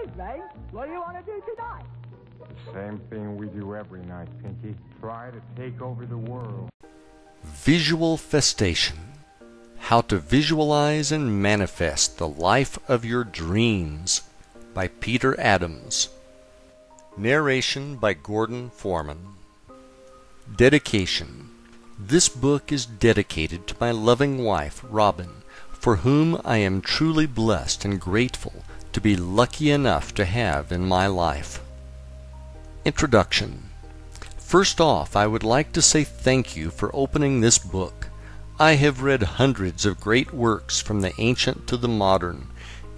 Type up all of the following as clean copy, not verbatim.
evening. What do you want to do tonight? Same thing we do every night, Pinky. Try to take over the world. Visual Festation. How to Visualize and Manifest the Life of Your Dreams by Peter Adams. Narration by Gordon Foreman. Dedication. This book is dedicated to my loving wife, Robin, for whom I am truly blessed and grateful to be lucky enough to have in my life. Introduction. First off, I would like to say thank you for opening this book. I have read hundreds of great works from the ancient to the modern,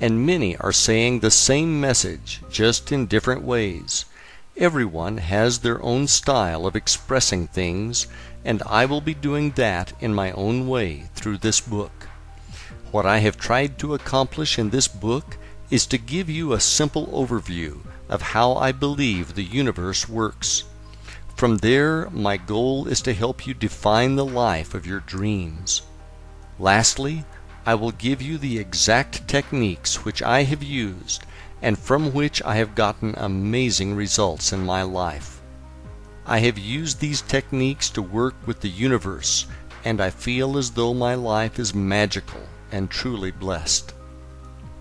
and many are saying the same message, just in different ways. Everyone has their own style of expressing things, and I will be doing that in my own way through this book. What I have tried to accomplish in this book is to give you a simple overview of how I believe the universe works. From there, my goal is to help you define the life of your dreams. Lastly, I will give you the exact techniques which I have used and from which I have gotten amazing results in my life. I have used these techniques to work with the universe, and I feel as though my life is magical and truly blessed.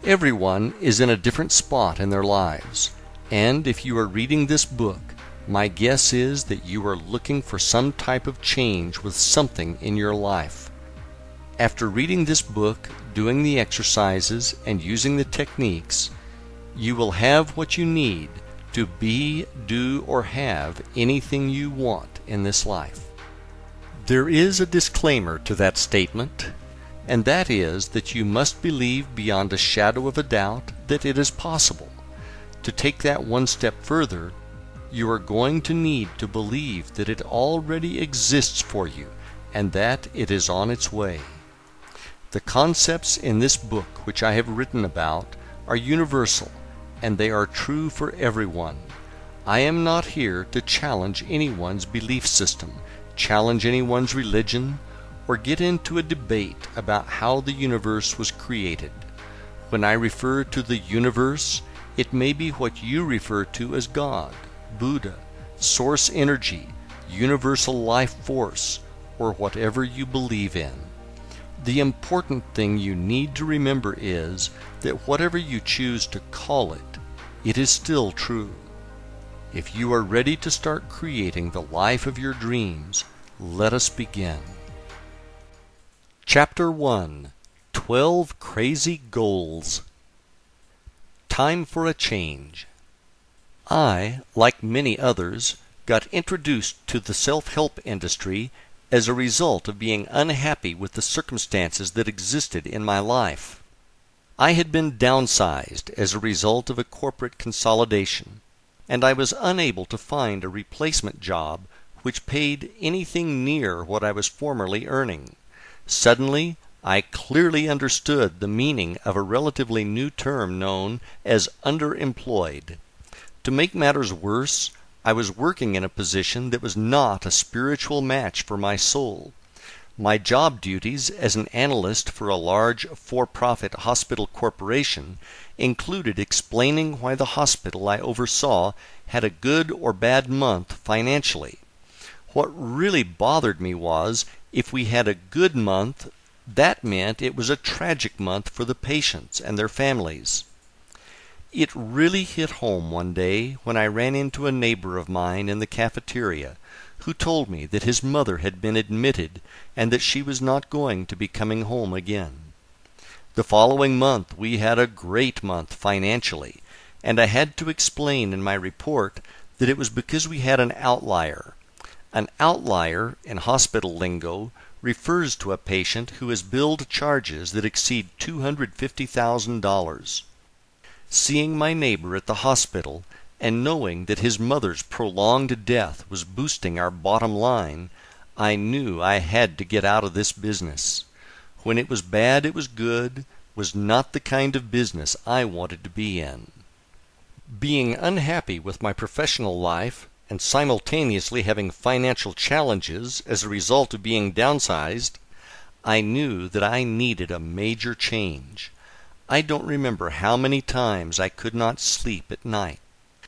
Everyone is in a different spot in their lives, and if you are reading this book, my guess is that you are looking for some type of change with something in your life. After reading this book, doing the exercises, and using the techniques, you will have what you need to be, do, or have anything you want in this life. There is a disclaimer to that statement, and that is that you must believe beyond a shadow of a doubt that it is possible. To take that one step further, you are going to need to believe that it already exists for you and that it is on its way. The concepts in this book which I have written about are universal, and they are true for everyone. I am not here to challenge anyone's belief system, challenge anyone's religion, or get into a debate about how the universe was created. When I refer to the universe, it may be what you refer to as God, Buddha, source energy, universal life force, or whatever you believe in. The important thing you need to remember is that whatever you choose to call it, it is still true. If you are ready to start creating the life of your dreams, let us begin. Chapter 1. 12 Crazy Goals. Time for a change. I, like many others, got introduced to the self-help industry as a result of being unhappy with the circumstances that existed in my life. I had been downsized as a result of a corporate consolidation, and I was unable to find a replacement job which paid anything near what I was formerly earning. Suddenly, I clearly understood the meaning of a relatively new term known as underemployed. To make matters worse, I was working in a position that was not a spiritual match for my soul. My job duties as an analyst for a large for-profit hospital corporation included explaining why the hospital I oversaw had a good or bad month financially. What really bothered me was, if we had a good month, that meant it was a tragic month for the patients and their families. It really hit home one day when I ran into a neighbor of mine in the cafeteria who told me that his mother had been admitted and that she was not going to be coming home again. The following month we had a great month financially, and I had to explain in my report that it was because we had an outlier. An outlier, in hospital lingo, refers to a patient who has billed charges that exceed $250,000. Seeing my neighbor at the hospital and knowing that his mother's prolonged death was boosting our bottom line, I knew I had to get out of this business. When it was bad it was good was not the kind of business I wanted to be in. Being unhappy with my professional life and simultaneously having financial challenges as a result of being downsized, I knew that I needed a major change. I don't remember how many times I could not sleep at night,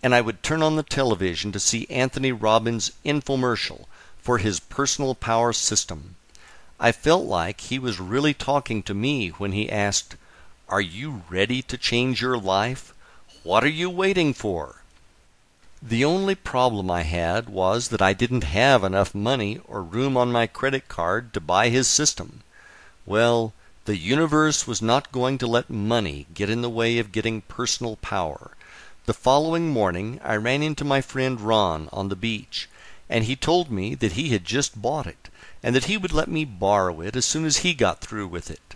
and I would turn on the television to see Anthony Robbins' infomercial for his personal power system. I felt like he was really talking to me when he asked, "Are you ready to change your life? What are you waiting for?" The only problem I had was that I didn't have enough money or room on my credit card to buy his system. Well, the universe was not going to let money get in the way of getting personal power. The following morning I ran into my friend Ron on the beach, and he told me that he had just bought it, and that he would let me borrow it as soon as he got through with it.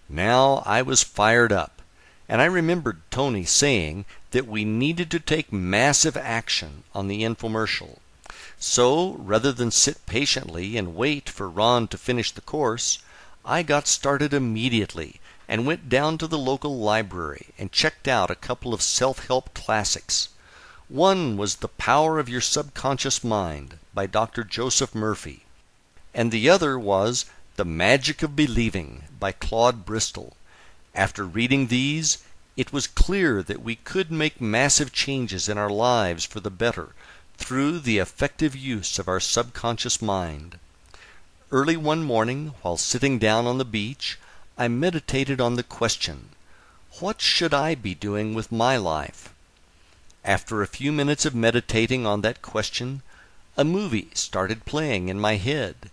Now I was fired up, and I remembered Tony saying that we needed to take massive action on the infomercial. So, rather than sit patiently and wait for Ron to finish the course, I got started immediately and went down to the local library and checked out a couple of self-help classics. One was The Power of Your Subconscious Mind by Dr. Joseph Murphy, and the other was The Magic of Believing by Claude Bristol. After reading these, it was clear that we could make massive changes in our lives for the better through the effective use of our subconscious mind. Early one morning, while sitting down on the beach, I meditated on the question, what should I be doing with my life? After a few minutes of meditating on that question, a movie started playing in my head.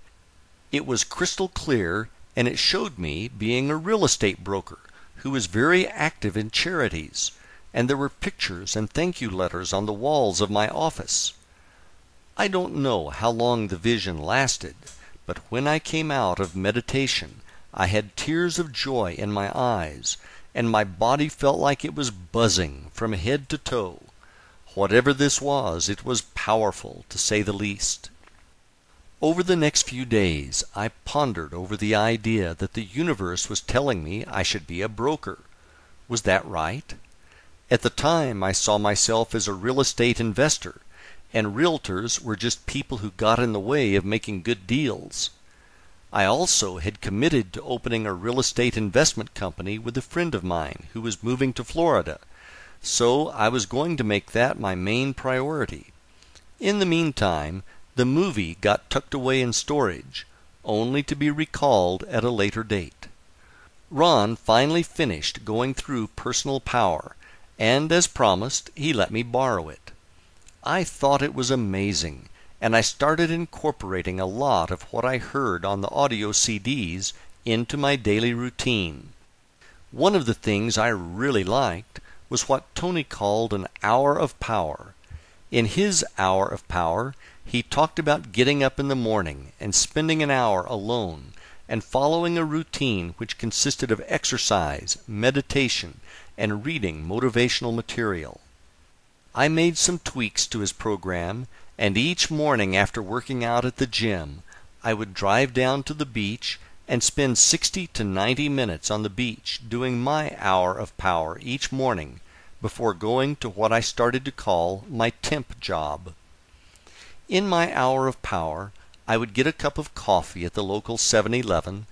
It was crystal clear, and it showed me being a real estate broker who was very active in charities, and there were pictures and thank you letters on the walls of my office. I don't know how long the vision lasted, but when I came out of meditation, I had tears of joy in my eyes, and my body felt like it was buzzing from head to toe. Whatever this was, it was powerful, to say the least. Over the next few days, I pondered over the idea that the universe was telling me I should be a broker. Was that right? At the time, I saw myself as a real estate investor, and realtors were just people who got in the way of making good deals. I also had committed to opening a real estate investment company with a friend of mine who was moving to Florida, so I was going to make that my main priority. In the meantime, the movie got tucked away in storage, only to be recalled at a later date. Ron finally finished going through Personal Power, and as promised, he let me borrow it. I thought it was amazing, and I started incorporating a lot of what I heard on the audio CDs into my daily routine. One of the things I really liked was what Tony called an hour of power. In his hour of power, he talked about getting up in the morning and spending an hour alone and following a routine which consisted of exercise, meditation, and reading motivational material. I made some tweaks to his program, and each morning after working out at the gym, I would drive down to the beach and spend 60 to 90 minutes on the beach doing my hour of power each morning before going to what I started to call my temp job. In my hour of power, I would get a cup of coffee at the local 7-Eleven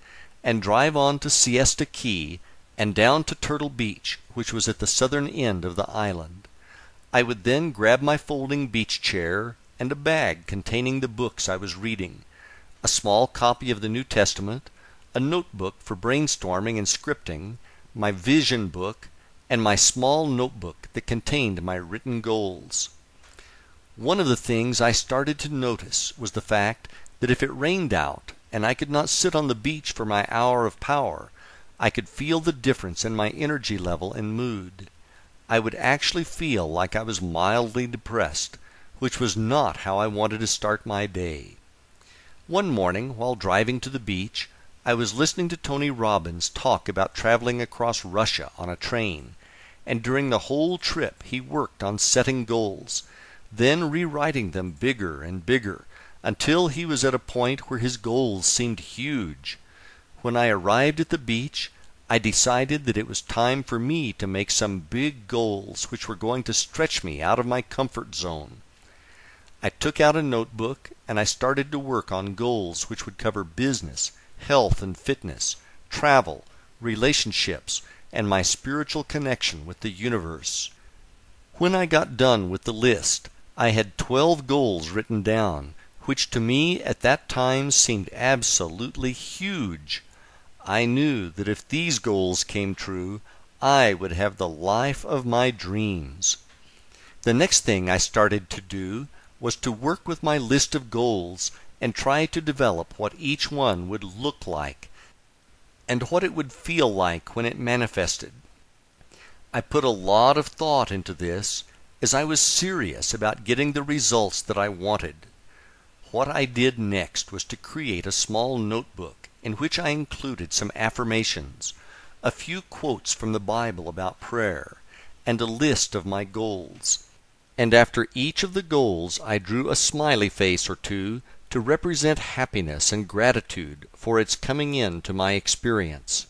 and drive on to Siesta Key and down to Turtle Beach, which was at the southern end of the island. I would then grab my folding beach chair and a bag containing the books I was reading, a small copy of the New Testament, a notebook for brainstorming and scripting, my vision book, and my small notebook that contained my written goals. One of the things I started to notice was the fact that if it rained out and I could not sit on the beach for my hour of power, I could feel the difference in my energy level and mood. I would actually feel like I was mildly depressed, which was not how I wanted to start my day. One morning, while driving to the beach, I was listening to Tony Robbins talk about traveling across Russia on a train, and during the whole trip he worked on setting goals, then rewriting them bigger and bigger, until he was at a point where his goals seemed huge. When I arrived at the beach, I decided that it was time for me to make some big goals which were going to stretch me out of my comfort zone. I took out a notebook and I started to work on goals which would cover business, health and fitness, travel, relationships, and my spiritual connection with the universe. When I got done with the list, I had 12 goals written down, which to me at that time seemed absolutely huge. I knew that if these goals came true, I would have the life of my dreams. The next thing I started to do was to work with my list of goals and try to develop what each one would look like and what it would feel like when it manifested. I put a lot of thought into this as I was serious about getting the results that I wanted. What I did next was to create a small notebook in which I included some affirmations, a few quotes from the Bible about prayer, and a list of my goals. And after each of the goals I drew a smiley face or two to represent happiness and gratitude for its coming into my experience.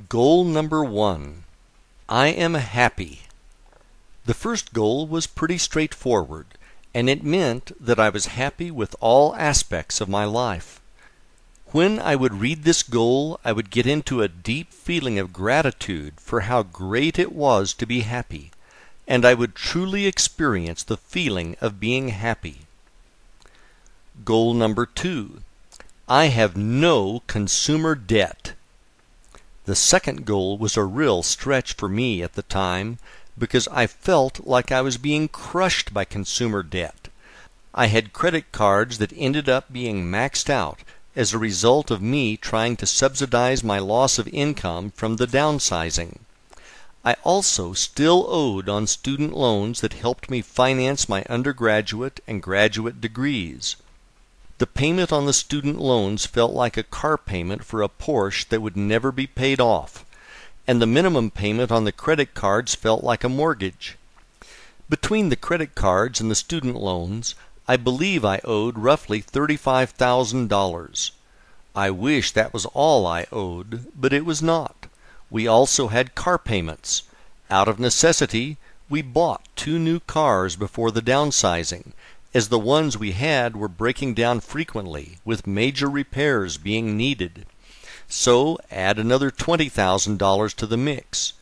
Goal number 1. I am happy. The first goal was pretty straightforward, and it meant that I was happy with all aspects of my life. When I would read this goal, I would get into a deep feeling of gratitude for how great it was to be happy, and I would truly experience the feeling of being happy. Goal number 2. I have no consumer debt. The second goal was a real stretch for me at the time, because I felt like I was being crushed by consumer debt. I had credit cards that ended up being maxed out as a result of me trying to subsidize my loss of income from the downsizing. I also still owed on student loans that helped me finance my undergraduate and graduate degrees. The payment on the student loans felt like a car payment for a Porsche that would never be paid off, and the minimum payment on the credit cards felt like a mortgage. Between the credit cards and the student loans, I believe I owed roughly $35,000. I wish that was all I owed, but it was not. We also had car payments. Out of necessity, we bought 2 new cars before the downsizing, as the ones we had were breaking down frequently, with major repairs being needed. So add another $20,000 to the mix.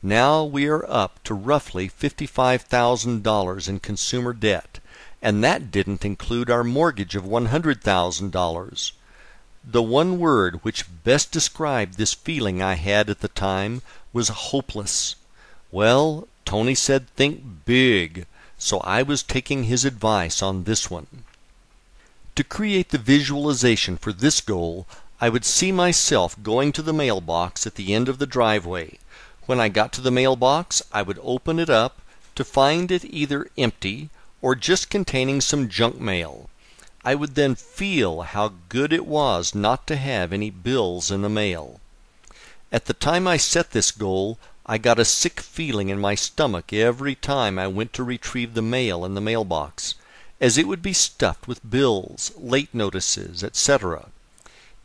Now we are up to roughly $55,000 in consumer debt, and that didn't include our mortgage of $100,000. The one word which best described this feeling I had at the time was hopeless. Well, Tony said think big, so I was taking his advice on this one. To create the visualization for this goal, I would see myself going to the mailbox at the end of the driveway. When I got to the mailbox, I would open it up to find it either empty or just containing some junk mail. I would then feel how good it was not to have any bills in the mail. At the time I set this goal, I got a sick feeling in my stomach every time I went to retrieve the mail in the mailbox, as it would be stuffed with bills, late notices, etc.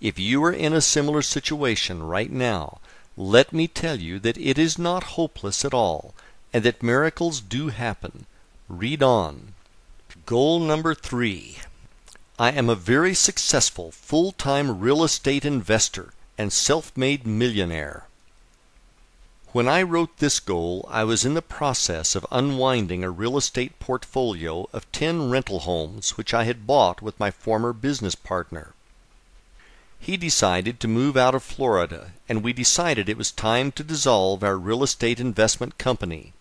If you are in a similar situation right now, let me tell you that it is not hopeless at all, and that miracles do happen. Read on. Goal number 3. I am a very successful full-time real estate investor and self-made millionaire. When I wrote this goal, I was in the process of unwinding a real estate portfolio of 10 rental homes which I had bought with my former business partner. He decided to move out of Florida, and we decided it was time to dissolve our real estate investment company.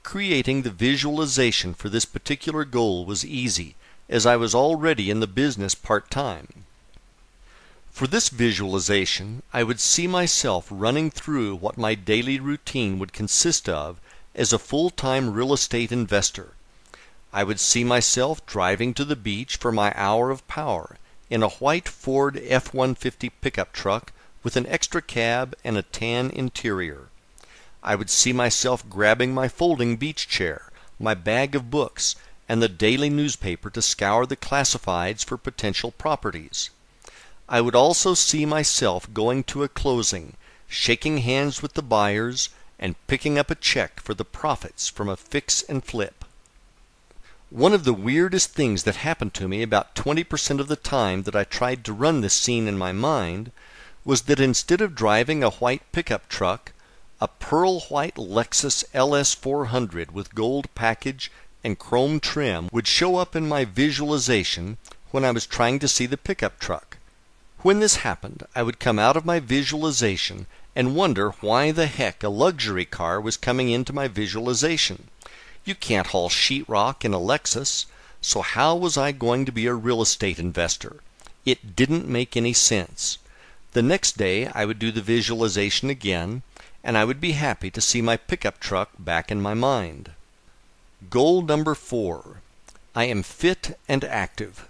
Creating the visualization for this particular goal was easy, as I was already in the business part-time. For this visualization, I would see myself running through what my daily routine would consist of as a full-time real estate investor. I would see myself driving to the beach for my hour of power in a white Ford F-150 pickup truck with an extra cab and a tan interior. I would see myself grabbing my folding beach chair, my bag of books, and the daily newspaper to scour the classifieds for potential properties. I would also see myself going to a closing, shaking hands with the buyers, and picking up a check for the profits from a fix and flip. One of the weirdest things that happened to me about 20% of the time that I tried to run this scene in my mind was that instead of driving a white pickup truck, a pearl white Lexus LS 400 with gold package and chrome trim would show up in my visualization when I was trying to see the pickup truck. When this happened, I would come out of my visualization and wonder why the heck a luxury car was coming into my visualization. You can't haul sheetrock in a Lexus, so how was I going to be a real estate investor? It didn't make any sense. The next day I would do the visualization again, and I would be happy to see my pickup truck back in my mind. Goal number 4. I am fit and active.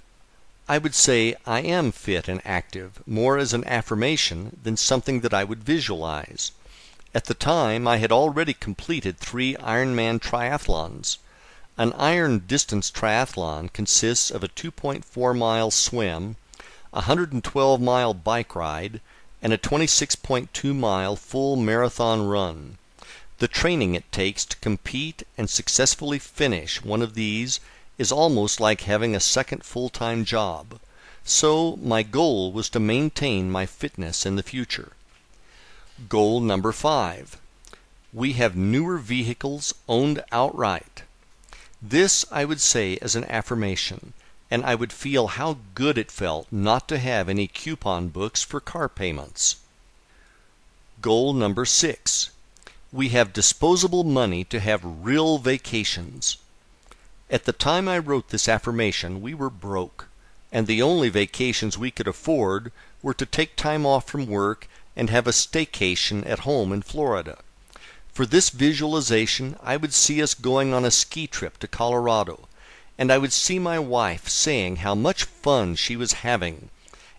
I would say I am fit and active more as an affirmation than something that I would visualize. At the time, I had already completed 3 Ironman triathlons. An iron distance triathlon consists of a 2.4-mile swim, a 112-mile bike ride, and a 26.2-mile full marathon run. The training it takes to compete and successfully finish one of these is almost like having a second full-time job. So my goal was to maintain my fitness in the future. Goal number 5. We have newer vehicles owned outright. This I would say as an affirmation, and I would feel how good it felt not to have any coupon books for car payments. Goal number 6. We have disposable money to have real vacations. At the time I wrote this affirmation, we were broke, and the only vacations we could afford were to take time off from work and have a staycation at home in Florida. For this visualization, I would see us going on a ski trip to Colorado, and I would see my wife saying how much fun she was having,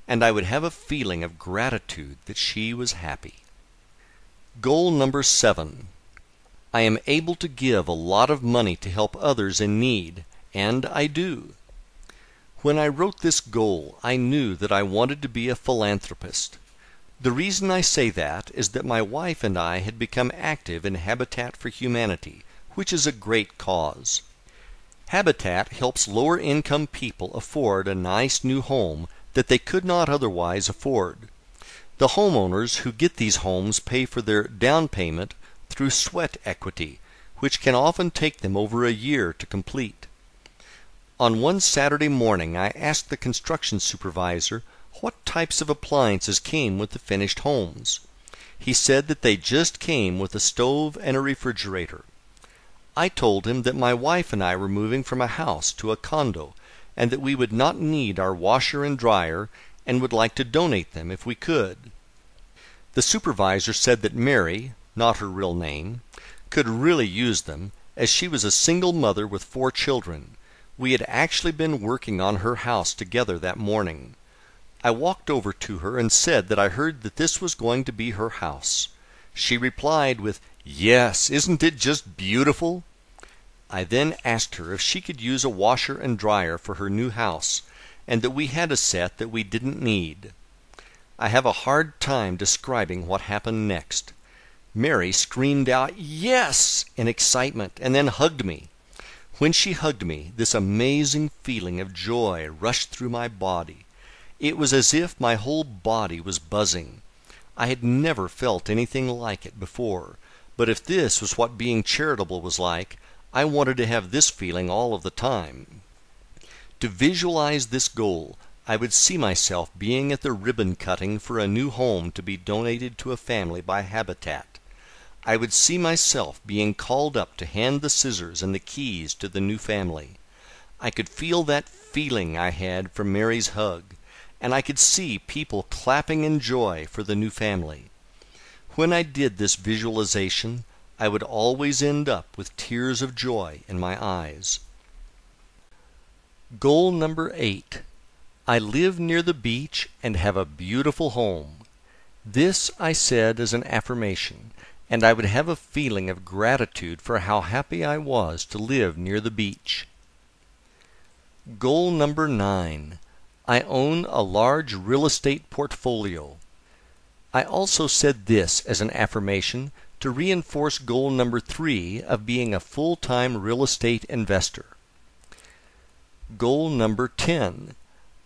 and I would have a feeling of gratitude that she was happy. Goal number 7. I am able to give a lot of money to help others in need, and I do. When I wrote this goal, I knew that I wanted to be a philanthropist. The reason I say that is that my wife and I had become active in Habitat for Humanity, which is a great cause. Habitat helps lower-income people afford a nice new home that they could not otherwise afford. The homeowners who get these homes pay for their down payment through sweat equity, which can often take them over a year to complete. On one Saturday morning, I asked the construction supervisor what types of appliances came with the finished homes. He said that they just came with a stove and a refrigerator. I told him that my wife and I were moving from a house to a condo, and that we would not need our washer and dryer, and would like to donate them if we could. The supervisor said that Mary, not her real name, could really use them, as she was a single mother with 4 children. We had actually been working on her house together that morning. I walked over to her and said that I heard that this was going to be her house. She replied with, "Yes, isn't it just beautiful?" I then asked her if she could use a washer and dryer for her new house, and that we had a set that we didn't need. I have a hard time describing what happened next. Mary screamed out, "Yes!" in excitement, and then hugged me. When she hugged me, this amazing feeling of joy rushed through my body. It was as if my whole body was buzzing. I had never felt anything like it before, but if this was what being charitable was like, I wanted to have this feeling all of the time. To visualize this goal, I would see myself being at the ribbon cutting for a new home to be donated to a family by Habitat. I would see myself being called up to hand the scissors and the keys to the new family. I could feel that feeling I had from Mary's hug, and I could see people clapping in joy for the new family. When I did this visualization, I would always end up with tears of joy in my eyes. Goal number 8. I live near the beach and have a beautiful home. This I said as an affirmation, and I would have a feeling of gratitude for how happy I was to live near the beach. Goal number 9. I own a large real estate portfolio. I also said this as an affirmation to reinforce goal number 3 of being a full-time real estate investor. Goal number 10.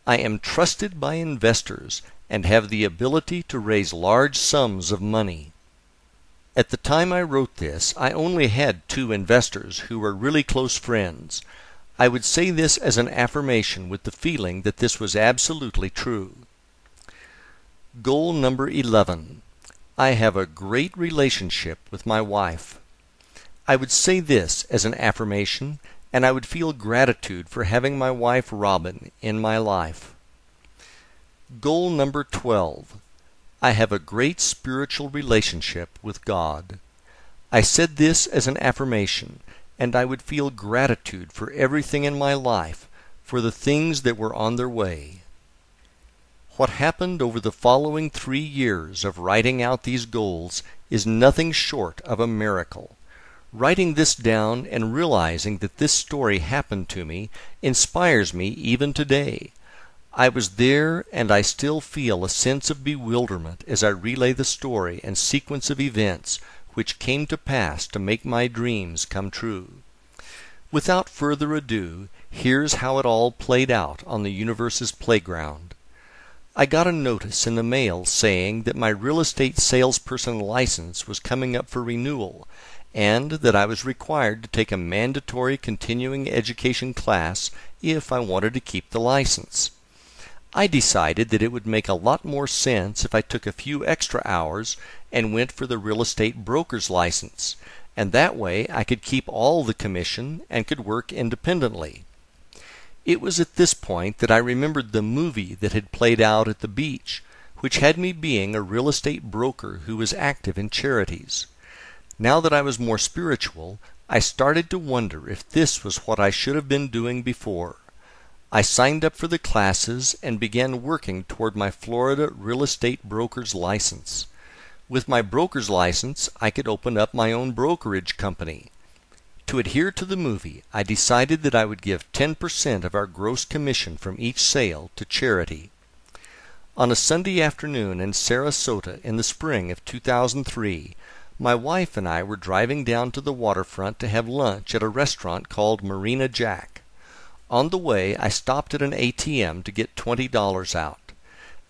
I am trusted by investors, and have the ability to raise large sums of money. At the time I wrote this, I only had 2 investors who were really close friends. I would say this as an affirmation with the feeling that this was absolutely true. Goal number 11. I have a great relationship with my wife. I would say this as an affirmation, and I would feel gratitude for having my wife Robin in my life. Goal number 12. I have a great spiritual relationship with God. I said this as an affirmation, and I would feel gratitude for everything in my life, for the things that were on their way. What happened over the following 3 years of writing out these goals is nothing short of a miracle. Writing this down and realizing that this story happened to me inspires me even today. I was there, and I still feel a sense of bewilderment as I relay the story and sequence of events which came to pass to make my dreams come true. Without further ado, here's how it all played out on the universe's playground. I got a notice in the mail saying that my real estate salesperson license was coming up for renewal, and that I was required to take a mandatory continuing education class if I wanted to keep the license. I decided that it would make a lot more sense if I took a few extra hours and went for the real estate broker's license, and that way I could keep all the commission and could work independently. It was at this point that I remembered the movie that had played out at the beach, which had me being a real estate broker who was active in charities. Now that I was more spiritual, I started to wonder if this was what I should have been doing before. I signed up for the classes and began working toward my Florida real estate broker's license. With my broker's license, I could open up my own brokerage company. To adhere to the movie, I decided that I would give 10% of our gross commission from each sale to charity. On a Sunday afternoon in Sarasota in the spring of 2003, my wife and I were driving down to the waterfront to have lunch at a restaurant called Marina Jack. On the way, I stopped at an ATM to get $20 out.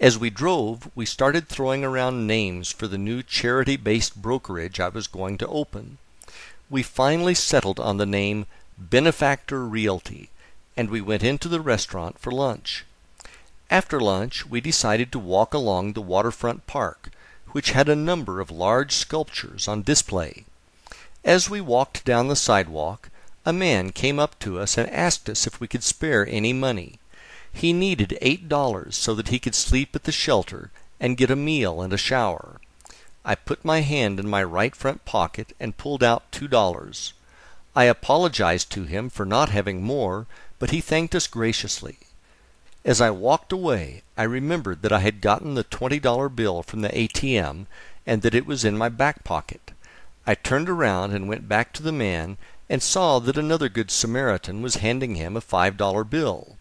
As we drove, we started throwing around names for the new charity-based brokerage I was going to open. We finally settled on the name Benefactor Realty, and we went into the restaurant for lunch. After lunch, we decided to walk along the waterfront park, which had a number of large sculptures on display. As we walked down the sidewalk, a man came up to us and asked us if we could spare any money. He needed $8 so that he could sleep at the shelter and get a meal and a shower. I put my hand in my right front pocket and pulled out $2. I apologized to him for not having more, but he thanked us graciously. As I walked away, I remembered that I had gotten the $20 bill from the ATM and that it was in my back pocket. I turned around and went back to the man and saw that another Good Samaritan was handing him a $5 bill.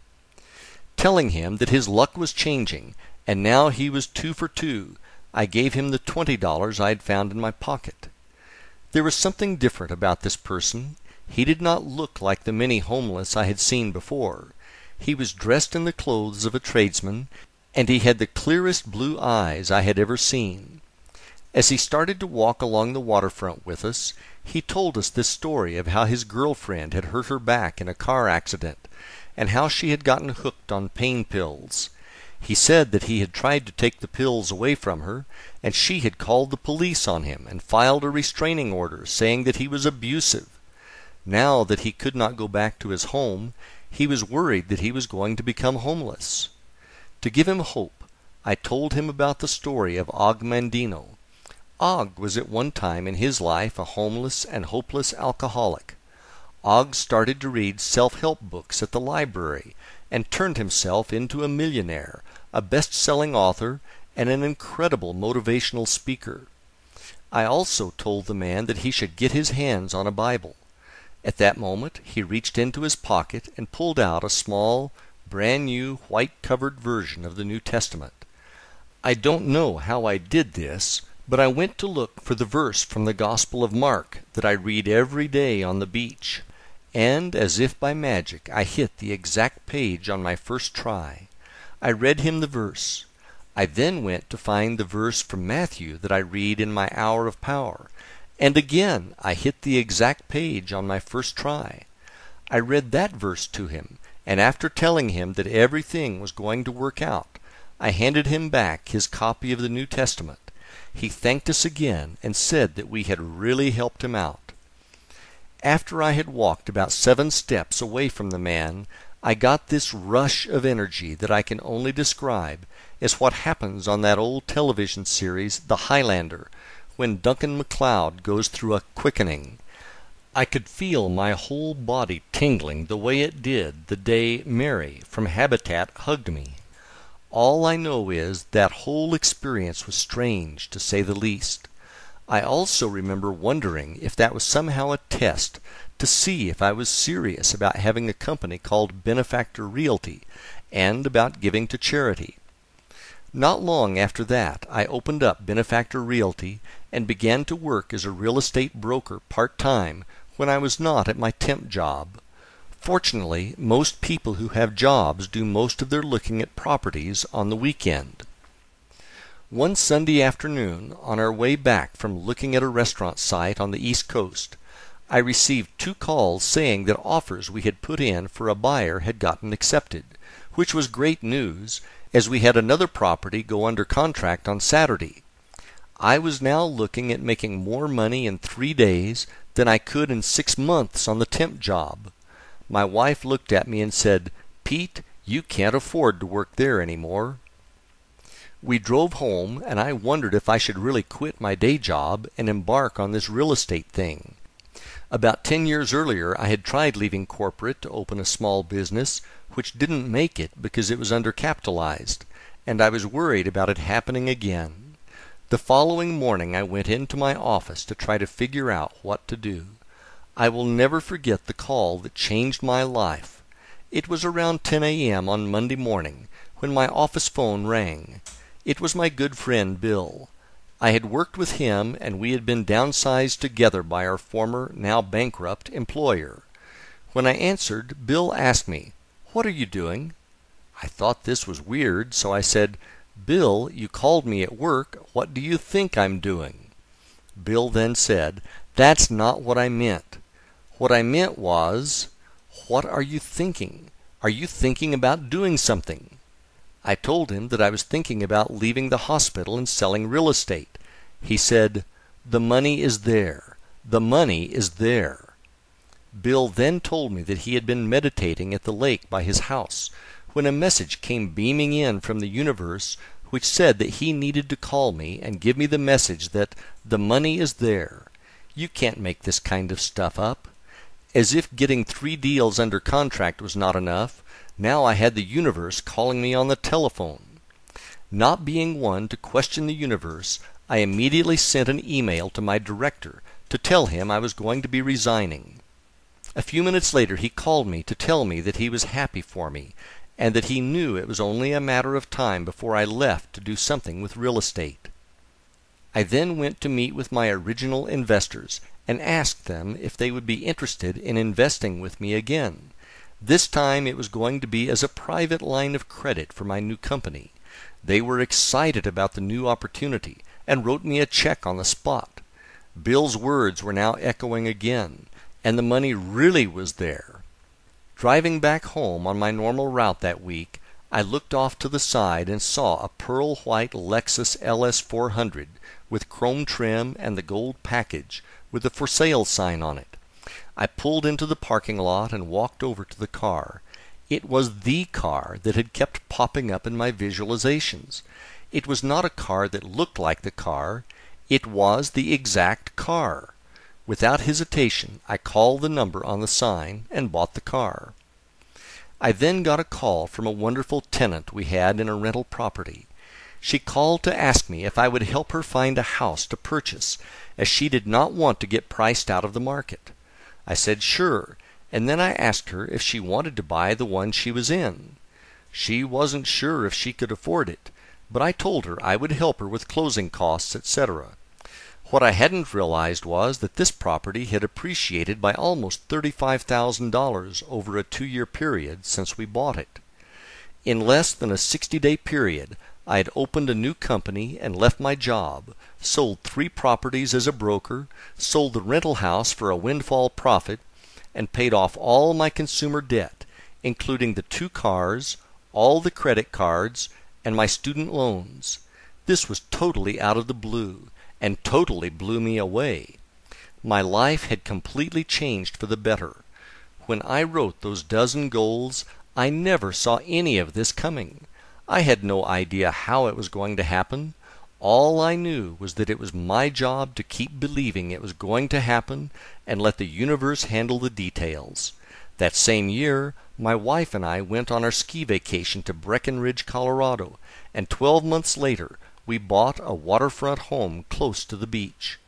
Telling him that his luck was changing, and now he was 2 for 2, I gave him the $20 I had found in my pocket. There was something different about this person. He did not look like the many homeless I had seen before. He was dressed in the clothes of a tradesman, and he had the clearest blue eyes I had ever seen. As he started to walk along the waterfront with us, he told us this story of how his girlfriend had hurt her back in a car accident, and how she had gotten hooked on pain pills. He said that he had tried to take the pills away from her, and she had called the police on him and filed a restraining order saying that he was abusive. Now that he could not go back to his home, he was worried that he was going to become homeless. To give him hope, I told him about the story of Og Mandino. Og was at one time in his life a homeless and hopeless alcoholic. Og started to read self-help books at the library and turned himself into a millionaire, a best-selling author, and an incredible motivational speaker. I also told the man that he should get his hands on a Bible. At that moment, he reached into his pocket and pulled out a small, brand-new, white-covered version of the New Testament. I don't know how I did this, but I went to look for the verse from the Gospel of Mark that I read every day on the beach, and as if by magic I hit the exact page on my first try. I read him the verse, I then went to find the verse from Matthew that I read in my hour of power, and again I hit the exact page on my first try. I read that verse to him, and after telling him that everything was going to work out, I handed him back his copy of the New Testament. He thanked us again and said that we had really helped him out. After I had walked about 7 steps away from the man, I got this rush of energy that I can only describe as what happens on that old television series, The Highlander, when Duncan MacLeod goes through a quickening. I could feel my whole body tingling the way it did the day Mary from Habitat hugged me. All I know is that whole experience was strange, to say the least. I also remember wondering if that was somehow a test to see if I was serious about having a company called Benefactor Realty and about giving to charity. Not long after that, I opened up Benefactor Realty and began to work as a real estate broker part-time when I was not at my temp job. Fortunately, most people who have jobs do most of their looking at properties on the weekend. One Sunday afternoon, on our way back from looking at a restaurant site on the East Coast, I received 2 calls saying that offers we had put in for a buyer had gotten accepted, which was great news, as we had another property go under contract on Saturday. I was now looking at making more money in 3 days than I could in 6 months on the temp job. My wife looked at me and said, "Pete, you can't afford to work there anymore." We drove home, and I wondered if I should really quit my day job and embark on this real estate thing. About 10 years earlier, I had tried leaving corporate to open a small business, which didn't make it because it was undercapitalized, and I was worried about it happening again. The following morning I went into my office to try to figure out what to do. I will never forget the call that changed my life. It was around 10 a.m. on Monday morning when my office phone rang. It was my good friend Bill. I had worked with him, and we had been downsized together by our former, now bankrupt, employer. When I answered, Bill asked me, "What are you doing?" I thought this was weird, so I said, "Bill, you called me at work. What do you think I'm doing?" Bill then said, "That's not what I meant. What I meant was, what are you thinking? Are you thinking about doing something?" I told him that I was thinking about leaving the hospital and selling real estate. He said, "The money is there. The money is there." Bill then told me that he had been meditating at the lake by his house when a message came beaming in from the universe which said that he needed to call me and give me the message that the money is there. You can't make this kind of stuff up. As if getting 3 deals under contract was not enough, now I had the universe calling me on the telephone. Not being one to question the universe, I immediately sent an email to my director to tell him I was going to be resigning. A few minutes later he called me to tell me that he was happy for me, and that he knew it was only a matter of time before I left to do something with real estate. I then went to meet with my original investors and asked them if they would be interested in investing with me again. This time it was going to be as a private line of credit for my new company. They were excited about the new opportunity and wrote me a check on the spot. Bill's words were now echoing again, and the money really was there. Driving back home on my normal route that week, I looked off to the side and saw a pearl white Lexus LS400 with chrome trim and the gold package with the for sale sign on it. I pulled into the parking lot and walked over to the car. It was the car that had kept popping up in my visualizations. It was not a car that looked like the car. It was the exact car. Without hesitation, I called the number on the sign and bought the car. I then got a call from a wonderful tenant we had in a rental property. She called to ask me if I would help her find a house to purchase, as she did not want to get priced out of the market. I said sure, and then I asked her if she wanted to buy the one she was in. She wasn't sure if she could afford it, but I told her I would help her with closing costs, etc. What I hadn't realized was that this property had appreciated by almost $35,000 over a 2-year period since we bought it. In less than a 60-day period, I had opened a new company and left my job, sold 3 properties as a broker, sold the rental house for a windfall profit, and paid off all my consumer debt, including the 2 cars, all the credit cards, and my student loans. This was totally out of the blue, and totally blew me away. My life had completely changed for the better. When I wrote those dozen goals, I never saw any of this coming. I had no idea how it was going to happen. All I knew was that it was my job to keep believing it was going to happen and let the universe handle the details. That same year, my wife and I went on our ski vacation to Breckenridge, Colorado, and 12 months later, we bought a waterfront home close to the beach.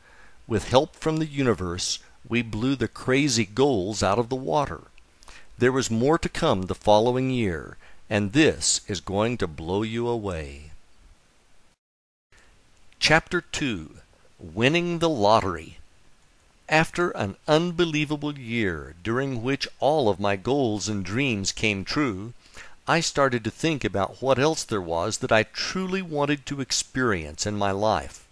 With help from the universe, we blew the crazy goals out of the water. There was more to come the following year, and this is going to blow you away. Chapter 2: Winning the Lottery. After an unbelievable year during which all of my goals and dreams came true, I started to think about what else there was that I truly wanted to experience in my life.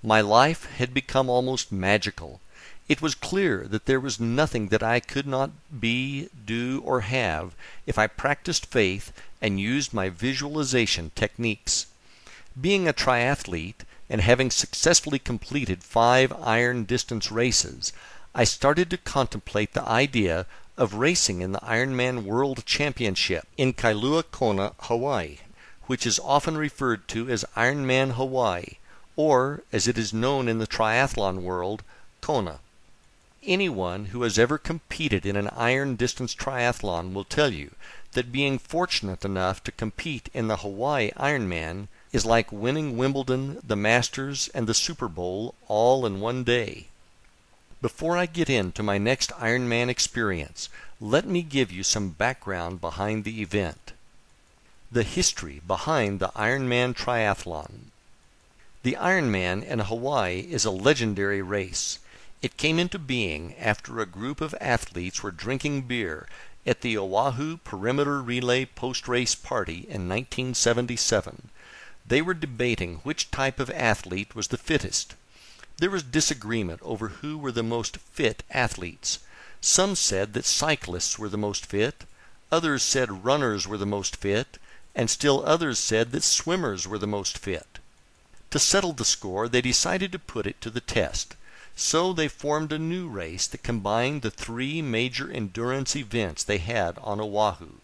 My life had become almost magical. It was clear that there was nothing that I could not be, do, or have if I practiced faith and used my visualization techniques. Being a triathlete and having successfully completed 5 iron distance races, I started to contemplate the idea of racing in the Ironman World Championship in Kailua Kona, Hawaii, which is often referred to as Ironman Hawaii, or, as it is known in the triathlon world, Kona. Anyone who has ever competed in an iron distance triathlon will tell you that being fortunate enough to compete in the Hawaii Ironman is like winning Wimbledon, the Masters, and the Super Bowl all in one day. Before I get into my next Ironman experience, let me give you some background behind the event. The history behind the Ironman Triathlon. The Ironman in Hawaii is a legendary race. It came into being after a group of athletes were drinking beer at the Oahu Perimeter Relay post-race party in 1977. They were debating which type of athlete was the fittest. There was disagreement over who were the most fit athletes. Some said that cyclists were the most fit, others said runners were the most fit, and still others said that swimmers were the most fit. To settle the score, they decided to put it to the test. So they formed a new race that combined the 3 major endurance events they had on Oahu.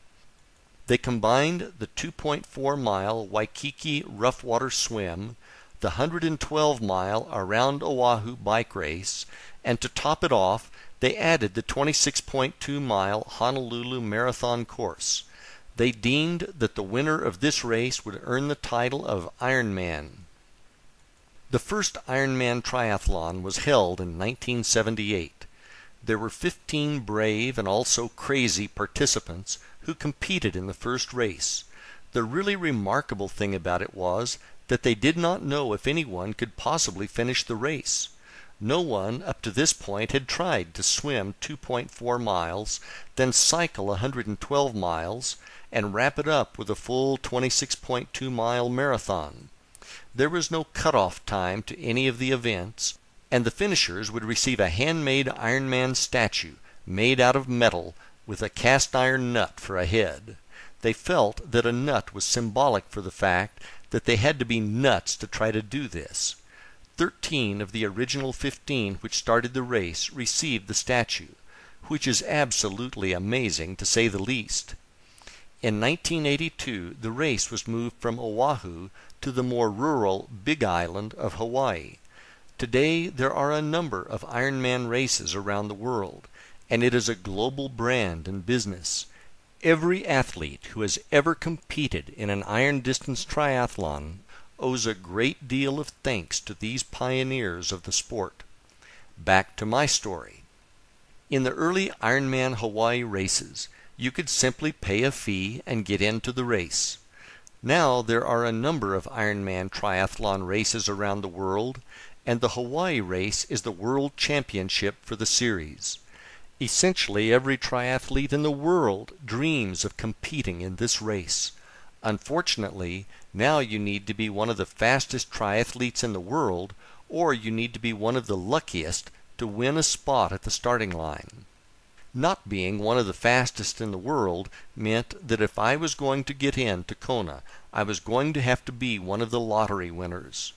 They combined the 2.4-mile Waikiki rough water swim, the 112-mile Around Oahu bike race, and to top it off, they added the 26.2-mile Honolulu marathon course. They deemed that the winner of this race would earn the title of Ironman. The first Ironman triathlon was held in 1978. There were 15 brave and also crazy participants who competed in the first race. The really remarkable thing about it was that they did not know if anyone could possibly finish the race. No one up to this point had tried to swim 2.4 miles, then cycle 112 miles, and wrap it up with a full 26.2-mile marathon. There was no cutoff time to any of the events, and the finishers would receive a handmade Ironman statue made out of metal with a cast iron nut for a head. They felt that a nut was symbolic for the fact that they had to be nuts to try to do this. 13 of the original 15 which started the race received the statue, which is absolutely amazing to say the least. In 1982, the race was moved from Oahu to the more rural Big Island of Hawaii. Today, there are a number of Ironman races around the world, and it is a global brand and business. Every athlete who has ever competed in an iron distance triathlon owes a great deal of thanks to these pioneers of the sport. Back to my story. In the early Ironman Hawaii races, you could simply pay a fee and get into the race. Now there are a number of Ironman triathlon races around the world, and the Hawaii race is the world championship for the series. Essentially every triathlete in the world dreams of competing in this race. Unfortunately, now you need to be one of the fastest triathletes in the world, or you need to be one of the luckiest to win a spot at the starting line. Not being one of the fastest in the world meant that if I was going to get into Kona, I was going to have to be one of the lottery winners.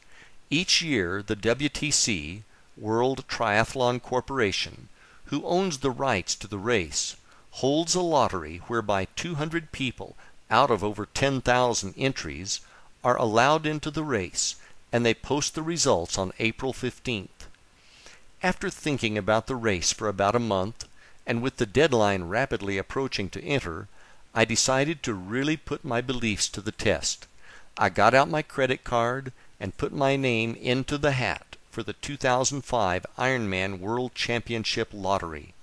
Each year, the WTC, World Triathlon Corporation, who owns the rights to the race, holds a lottery whereby 200 people out of over 10,000 entries are allowed into the race, and they post the results on April 15th. After thinking about the race for about a month, and with the deadline rapidly approaching to enter, I decided to really put my beliefs to the test. I got out my credit card and put my name into the hat for the 2005 Ironman World Championship Lottery.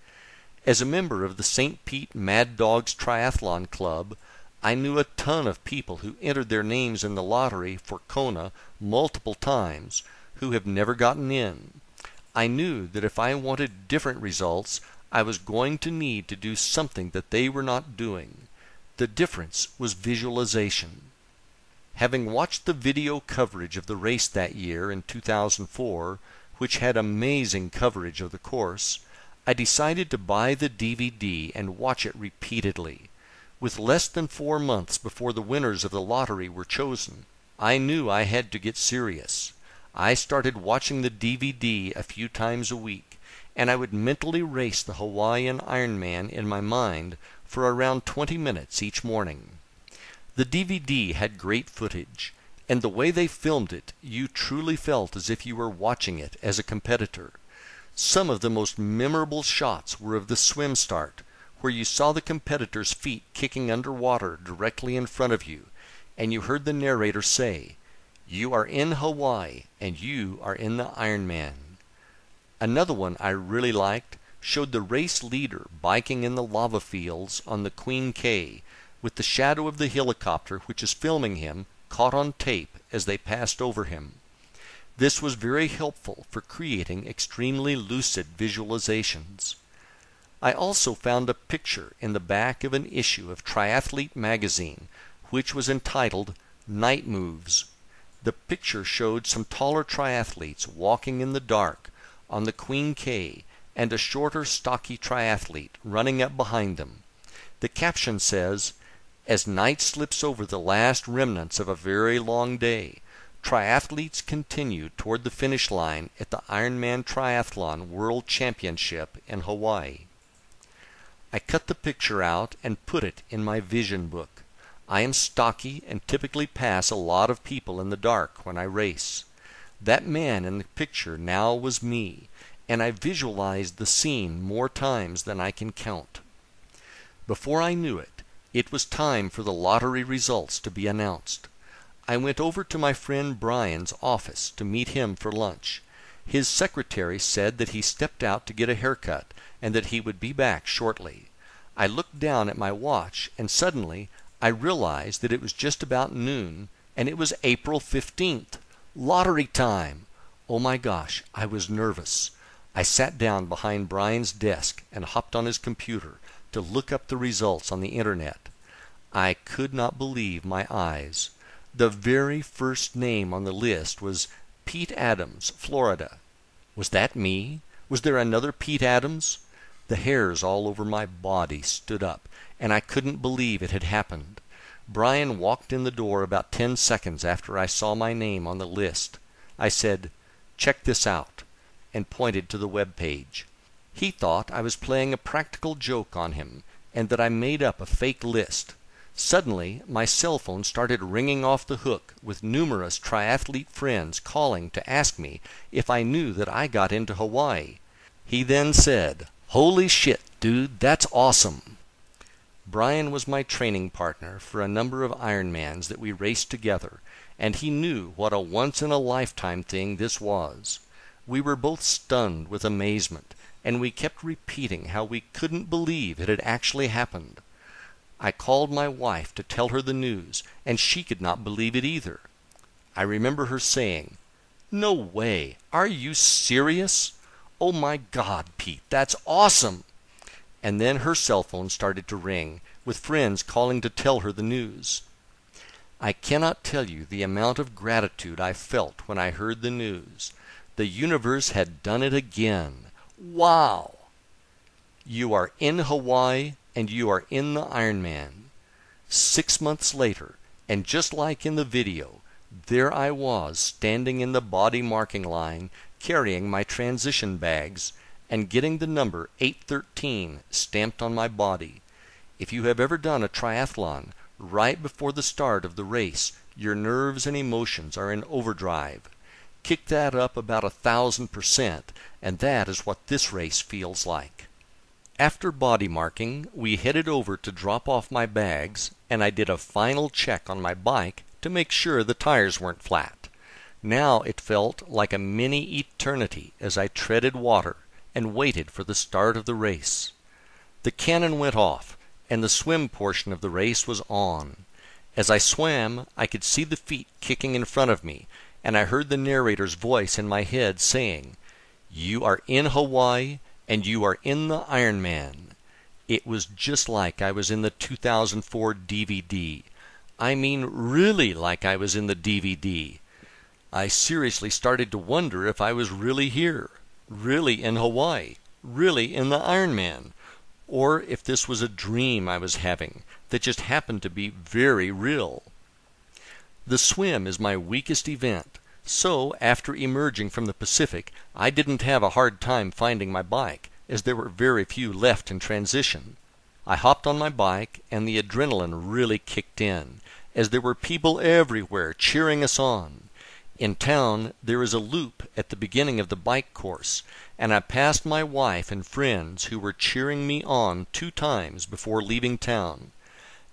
As a member of the St. Pete Mad Dogs Triathlon Club, I knew a ton of people who entered their names in the lottery for Kona multiple times who have never gotten in. I knew that if I wanted different results, I was going to need to do something that they were not doing. The difference was visualization. Having watched the video coverage of the race that year in 2004, which had amazing coverage of the course, I decided to buy the DVD and watch it repeatedly. With less than 4 months before the winners of the lottery were chosen, I knew I had to get serious. I started watching the DVD a few times a week, and I would mentally race the Hawaiian Ironman in my mind for around 20 minutes each morning. The DVD had great footage, and the way they filmed it, you truly felt as if you were watching it as a competitor. Some of the most memorable shots were of the swim start, where you saw the competitor's feet kicking underwater directly in front of you, and you heard the narrator say, "You are in Hawaii, and you are in the Ironman." Another one I really liked showed the race leader biking in the lava fields on the Queen K, with the shadow of the helicopter which is filming him caught on tape as they passed over him. This was very helpful for creating extremely lucid visualizations. I also found a picture in the back of an issue of Triathlete magazine, which was entitled Night Moves. The picture showed some taller triathletes walking in the dark on the Queen K, and a shorter, stocky triathlete running up behind them. The caption says, "As night slips over the last remnants of a very long day, triathletes continue toward the finish line at the Ironman Triathlon World Championship in Hawaii." I cut the picture out and put it in my vision book. I am stocky and typically pass a lot of people in the dark when I race. That man in the picture now was me, and I visualized the scene more times than I can count. Before I knew it, it was time for the lottery results to be announced. I went over to my friend Brian's office to meet him for lunch. His secretary said that he stepped out to get a haircut and that he would be back shortly. I looked down at my watch, and suddenly I realized that it was just about noon, and it was April 15th. Lottery time! Oh my gosh, I was nervous. I sat down behind Brian's desk and hopped on his computer to look up the results on the internet. I could not believe my eyes. The very first name on the list was Pete Adams, Florida. Was that me? Was there another Pete Adams? The hairs all over my body stood up, and I couldn't believe it had happened. Brian walked in the door about 10 seconds after I saw my name on the list. I said, "Check this out," and pointed to the web page. He thought I was playing a practical joke on him, and that I made up a fake list. Suddenly, my cell phone started ringing off the hook with numerous triathlete friends calling to ask me if I knew that I got into Hawaii. He then said, "Holy shit, dude, that's awesome." Brian was my training partner for a number of Ironmans that we raced together, and he knew what a once-in-a-lifetime thing this was. We were both stunned with amazement, and we kept repeating how we couldn't believe it had actually happened. I called my wife to tell her the news, and she could not believe it either. I remember her saying, "No way! Are you serious? Oh my God, Pete, that's awesome!" And then her cell phone started to ring, with friends calling to tell her the news. I cannot tell you the amount of gratitude I felt when I heard the news. The universe had done it again. Wow! You are in Hawaii, and you are in the Ironman. 6 months later, and just like in the video, there I was standing in the body marking line, carrying my transition bags, and getting the number 813 stamped on my body. If you have ever done a triathlon, right before the start of the race, your nerves and emotions are in overdrive. Kick that up about 1,000%, and that is what this race feels like. After body marking, we headed over to drop off my bags, and I did a final check on my bike to make sure the tires weren't flat. Now it felt like a mini eternity as I treaded water and waited for the start of the race. The cannon went off, and the swim portion of the race was on. As I swam, I could see the feet kicking in front of me, and I heard the narrator's voice in my head saying, "You are in Hawaii, and you are in the Ironman." It was just like I was in the 2004 DVD. I mean, really like I was in the DVD. I seriously started to wonder if I was really here, really in Hawaii, really in the Ironman, or if this was a dream I was having that just happened to be very real. The swim is my weakest event, so after emerging from the Pacific, I didn't have a hard time finding my bike, as there were very few left in transition. I hopped on my bike, and the adrenaline really kicked in, as there were people everywhere cheering us on. In town, there is a loop at the beginning of the bike course, and I passed my wife and friends who were cheering me on 2 times before leaving town.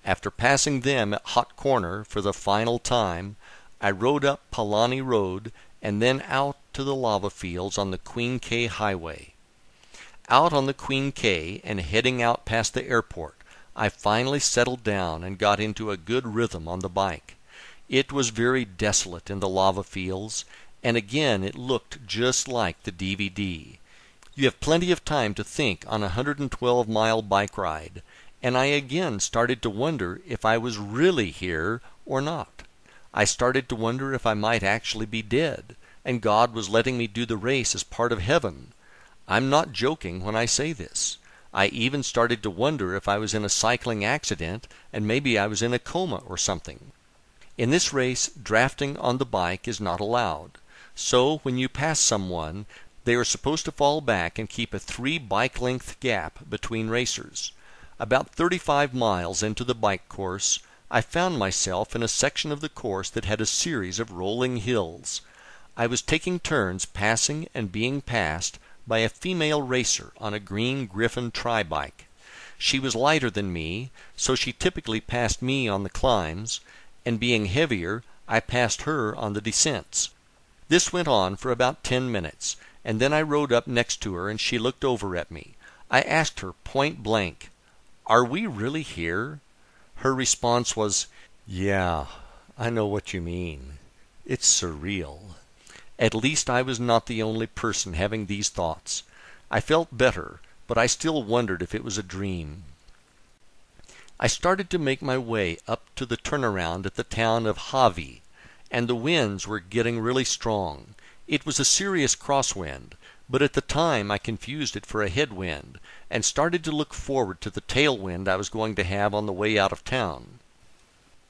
After passing them at Hot Corner for the final time, I rode up Palani Road and then out to the lava fields on the Queen K Highway. Out on the Queen K and heading out past the airport, I finally settled down and got into a good rhythm on the bike. It was very desolate in the lava fields, and again it looked just like the DVD. You have plenty of time to think on a 112-mile bike ride, and I again started to wonder if I was really here or not. I started to wonder if I might actually be dead, and God was letting me do the race as part of heaven. I'm not joking when I say this. I even started to wonder if I was in a cycling accident, and maybe I was in a coma or something. In this race, drafting on the bike is not allowed. So when you pass someone, they are supposed to fall back and keep a 3 bike-length gap between racers. About 35 miles into the bike course, I found myself in a section of the course that had a series of rolling hills. I was taking turns passing and being passed by a female racer on a green Griffin tri-bike. She was lighter than me, so she typically passed me on the climbs, and being heavier, I passed her on the descents. This went on for about 10 minutes, and then I rode up next to her and she looked over at me. I asked her point blank, "Are we really here?" Her response was, "Yeah, I know what you mean. It's surreal." At least I was not the only person having these thoughts. I felt better, but I still wondered if it was a dream. I started to make my way up to the turnaround at the town of Hawi, and the winds were getting really strong. It was a serious crosswind, but at the time I confused it for a headwind, and started to look forward to the tailwind I was going to have on the way out of town.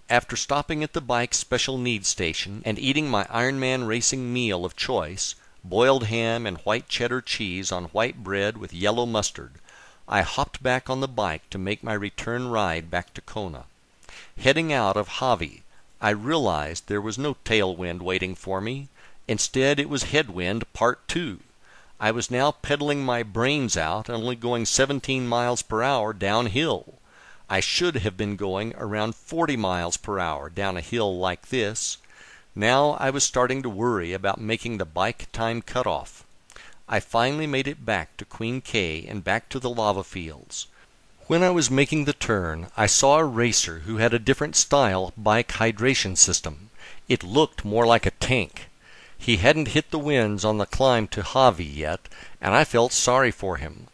After stopping at the bike special needs station and eating my Ironman racing meal of choice, boiled ham and white cheddar cheese on white bread with yellow mustard, I hopped back on the bike to make my return ride back to Kona. Heading out of Hawi, I realized there was no tailwind waiting for me. Instead, it was headwind part 2. I was now pedaling my brains out and only going 17 miles per hour downhill. I should have been going around 40 miles per hour down a hill like this. Now I was starting to worry about making the bike time cutoff. I finally made it back to Queen K and back to the lava fields. When I was making the turn, I saw a racer who had a different style bike hydration system. It looked more like a tank. He hadn't hit the winds on the climb to Hawi yet, and I felt sorry for him.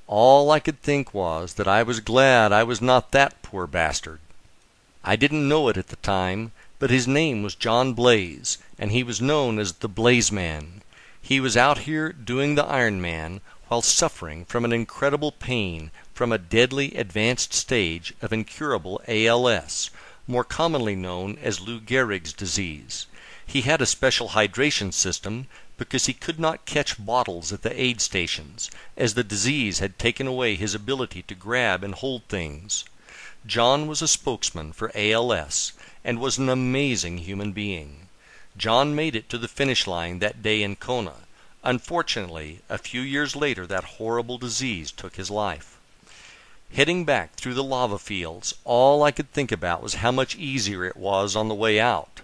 All I could think was that I was glad I was not that poor bastard. I didn't know it at the time, but his name was John Blaze, and he was known as the Blaze Man. He was out here doing the Ironman while suffering from an incredible pain from a deadly advanced stage of incurable ALS, more commonly known as Lou Gehrig's disease. He had a special hydration system because he could not catch bottles at the aid stations, as the disease had taken away his ability to grab and hold things. John was a spokesman for ALS and was an amazing human being. John made it to the finish line that day in Kona. Unfortunately, a few years later that horrible disease took his life. Heading back through the lava fields, all I could think about was how much easier it was on the way out.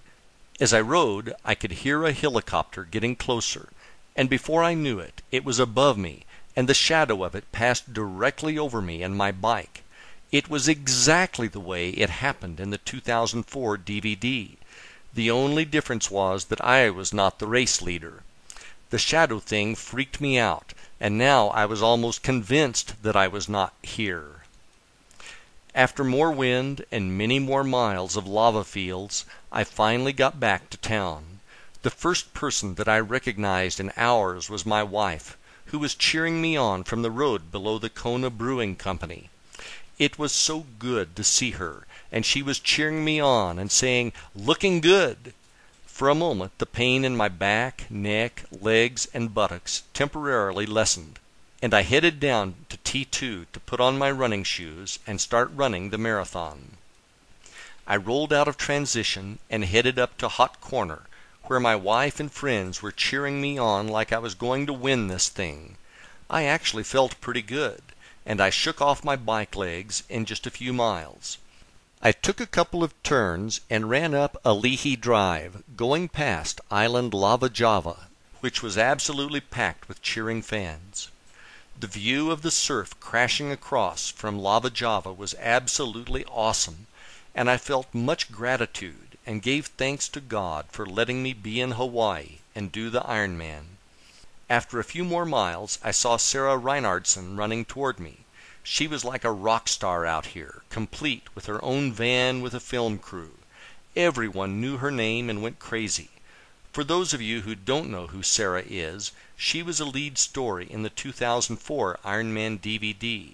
As I rode, I could hear a helicopter getting closer, and before I knew it, it was above me, and the shadow of it passed directly over me and my bike. It was exactly the way it happened in the 2004 DVD. The only difference was that I was not the race leader. The shadow thing freaked me out, and now I was almost convinced that I was not here. After more wind and many more miles of lava fields, I finally got back to town. The first person that I recognized in hours was my wife, who was cheering me on from the road below the Kona Brewing Company. It was so good to see her, and she was cheering me on and saying, "Looking good." For a moment the pain in my back, neck, legs, and buttocks temporarily lessened, and I headed down to T2 to put on my running shoes and start running the marathon. I rolled out of transition and headed up to Hot Corner, where my wife and friends were cheering me on like I was going to win this thing. I actually felt pretty good, and I shook off my bike legs in just a few miles. I took a couple of turns and ran up Alihi Drive, going past Island Lava Java, which was absolutely packed with cheering fans. The view of the surf crashing across from Lava Java was absolutely awesome, and I felt much gratitude and gave thanks to God for letting me be in Hawaii and do the Ironman. After a few more miles, I saw Sarah Reinhardson running toward me. She was like a rock star out here, complete with her own van with a film crew. Everyone knew her name and went crazy. For those of you who don't know who Sarah is, she was a lead story in the 2004 Ironman DVD.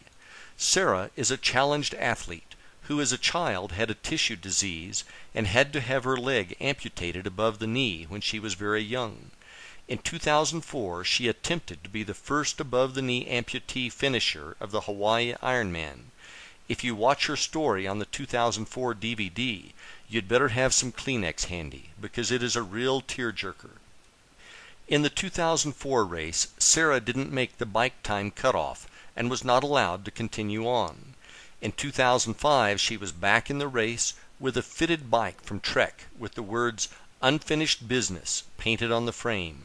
Sarah is a challenged athlete who as a child had a tissue disease and had to have her leg amputated above the knee when she was very young. In 2004, she attempted to be the first above-the-knee amputee finisher of the Hawaii Ironman. If you watch her story on the 2004 DVD, you'd better have some Kleenex handy, because it is a real tearjerker. In the 2004 race, Sarah didn't make the bike time cutoff and was not allowed to continue on. In 2005, she was back in the race with a fitted bike from Trek with the words "Unfinished Business" painted on the frame.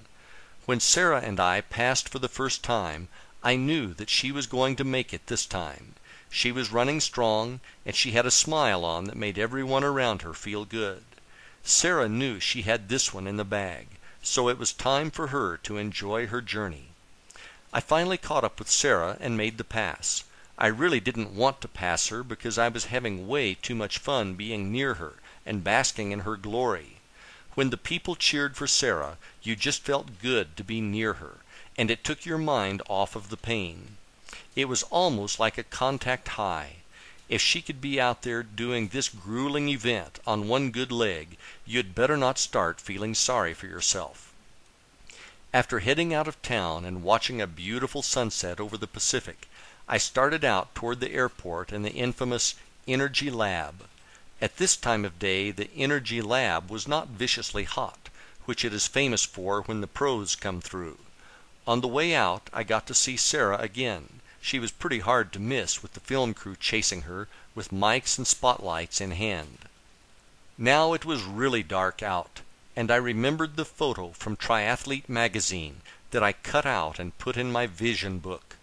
When Sarah and I passed for the first time, I knew that she was going to make it this time. She was running strong, and she had a smile on that made everyone around her feel good. Sarah knew she had this one in the bag, so it was time for her to enjoy her journey. I finally caught up with Sarah and made the pass. I really didn't want to pass her because I was having way too much fun being near her and basking in her glory. When the people cheered for Sarah, you just felt good to be near her, and it took your mind off of the pain. It was almost like a contact high. If she could be out there doing this grueling event on one good leg, you'd better not start feeling sorry for yourself. After heading out of town and watching a beautiful sunset over the Pacific, I started out toward the airport and the infamous Energy Lab. At this time of day, the Energy Lab was not viciously hot, which it is famous for when the pros come through. On the way out, I got to see Sarah again. She was pretty hard to miss with the film crew chasing her with mics and spotlights in hand. Now it was really dark out, and I remembered the photo from Triathlete magazine that I cut out and put in my vision book.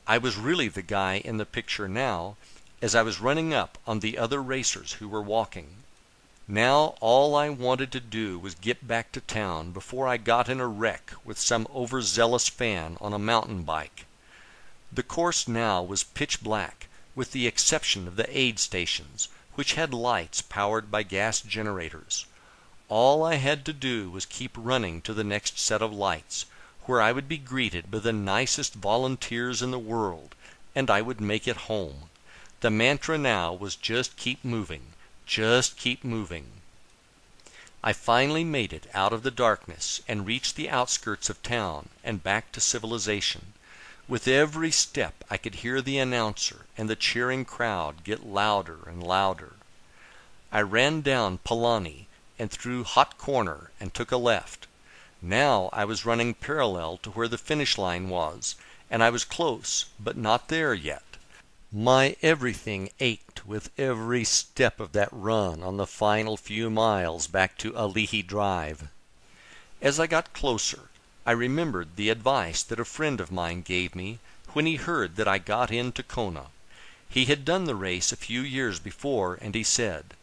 I was really the guy in the picture now, as I was running up on the other racers who were walking. Now all I wanted to do was get back to town before I got in a wreck with some overzealous fan on a mountain bike. The course now was pitch black, with the exception of the aid stations, which had lights powered by gas generators. all I had to do was keep running to the next set of lights, where I would be greeted by the nicest volunteers in the world, and I would make it home. The mantra now was just keep moving, just keep moving. I finally made it out of the darkness and reached the outskirts of town and back to civilization. With every step I could hear the announcer and the cheering crowd get louder and louder. I ran down Palani and through Hot Corner and took a left. Now I was running parallel to where the finish line was, and I was close, but not there yet. My everything ached with every step of that run on the final few miles back to Alihi Drive. As I got closer, I remembered the advice that a friend of mine gave me when he heard that I got into Kona. He had done the race a few years before, and he said,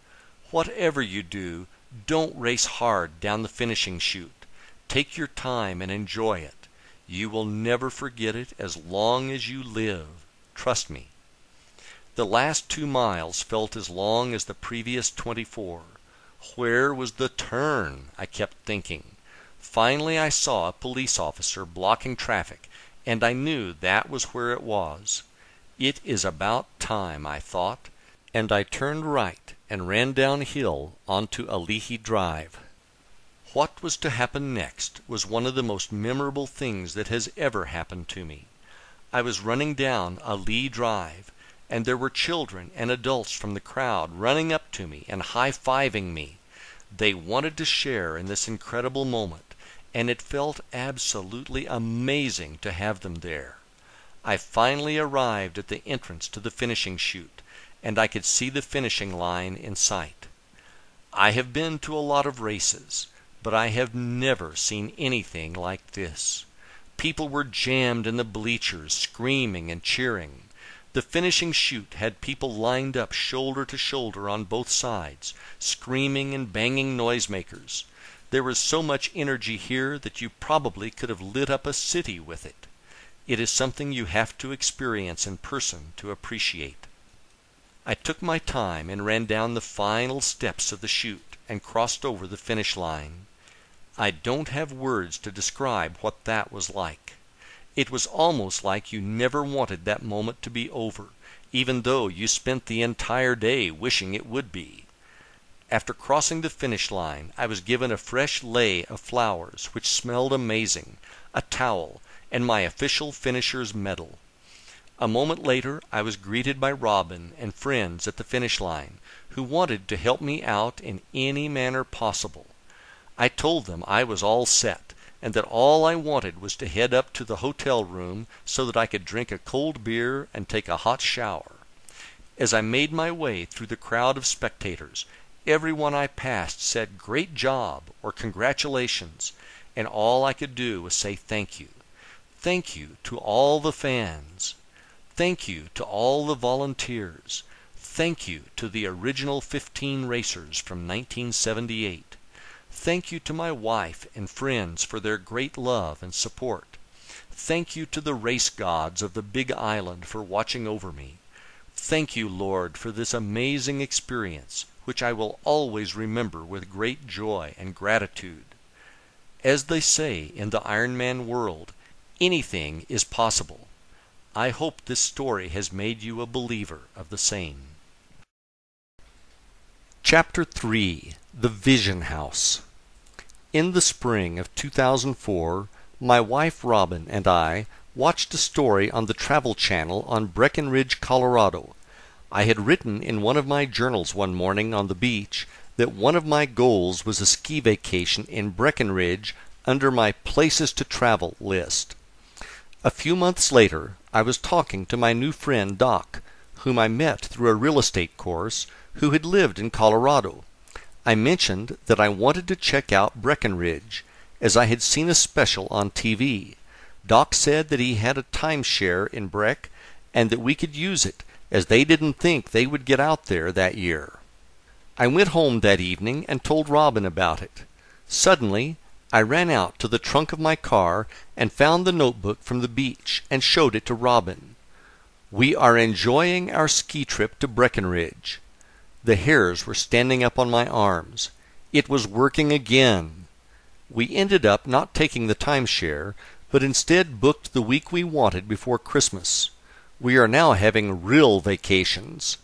"Whatever you do, don't race hard down the finishing chute. Take your time and enjoy it. You will never forget it as long as you live. Trust me." The last 2 miles felt as long as the previous 24. Where was the turn? I kept thinking. Finally I saw a police officer blocking traffic, and I knew that was where it was. It is about time, I thought, and I turned right and ran downhill onto Alihi Drive. What was to happen next was one of the most memorable things that has ever happened to me. I was running down Alihi Drive, and there were children and adults from the crowd running up to me and high-fiving me. They wanted to share in this incredible moment, and it felt absolutely amazing to have them there. I finally arrived at the entrance to the finishing chute, and I could see the finishing line in sight. I have been to a lot of races, but I have never seen anything like this. People were jammed in the bleachers, screaming and cheering. The finishing chute had people lined up shoulder to shoulder on both sides, screaming and banging noisemakers. There was so much energy here that you probably could have lit up a city with it. It is something you have to experience in person to appreciate. I took my time and ran down the final steps of the chute and crossed over the finish line. I don't have words to describe what that was like. It was almost like you never wanted that moment to be over, even though you spent the entire day wishing it would be. After crossing the finish line, I was given a fresh lei of flowers which smelled amazing, a towel, and my official finisher's medal. A moment later, I was greeted by Robin and friends at the finish line, who wanted to help me out in any manner possible. I told them I was all set, and that all I wanted was to head up to the hotel room so that I could drink a cold beer and take a hot shower. As I made my way through the crowd of spectators, everyone I passed said "Great job" or "Congratulations," and all I could do was say thank you. Thank you to all the fans. Thank you to all the volunteers. Thank you to the original 15 racers from 1978. Thank you to my wife and friends for their great love and support. Thank you to the race gods of the Big Island for watching over me. Thank you, Lord, for this amazing experience, which I will always remember with great joy and gratitude. As they say in the Ironman world, anything is possible. I hope this story has made you a believer of the same. Chapter 3. The Vision House. In the spring of 2004, my wife Robin and I watched a story on the Travel Channel on Breckenridge, Colorado. I had written in one of my journals one morning on the beach that one of my goals was a ski vacation in Breckenridge under my Places to Travel list. A few months later, I was talking to my new friend Doc, whom I met through a real estate course, who had lived in Colorado. I mentioned that I wanted to check out Breckenridge, as I had seen a special on TV. Doc said that he had a timeshare in Breck, and that we could use it, as they didn't think they would get out there that year. I went home that evening and told Robin about it. Suddenly, I ran out to the trunk of my car and found the notebook from the beach and showed it to Robin. "We are enjoying our ski trip to Breckenridge." The hairs were standing up on my arms. It was working again. We ended up not taking the timeshare, but instead booked the week we wanted before Christmas. We are now having real vacations.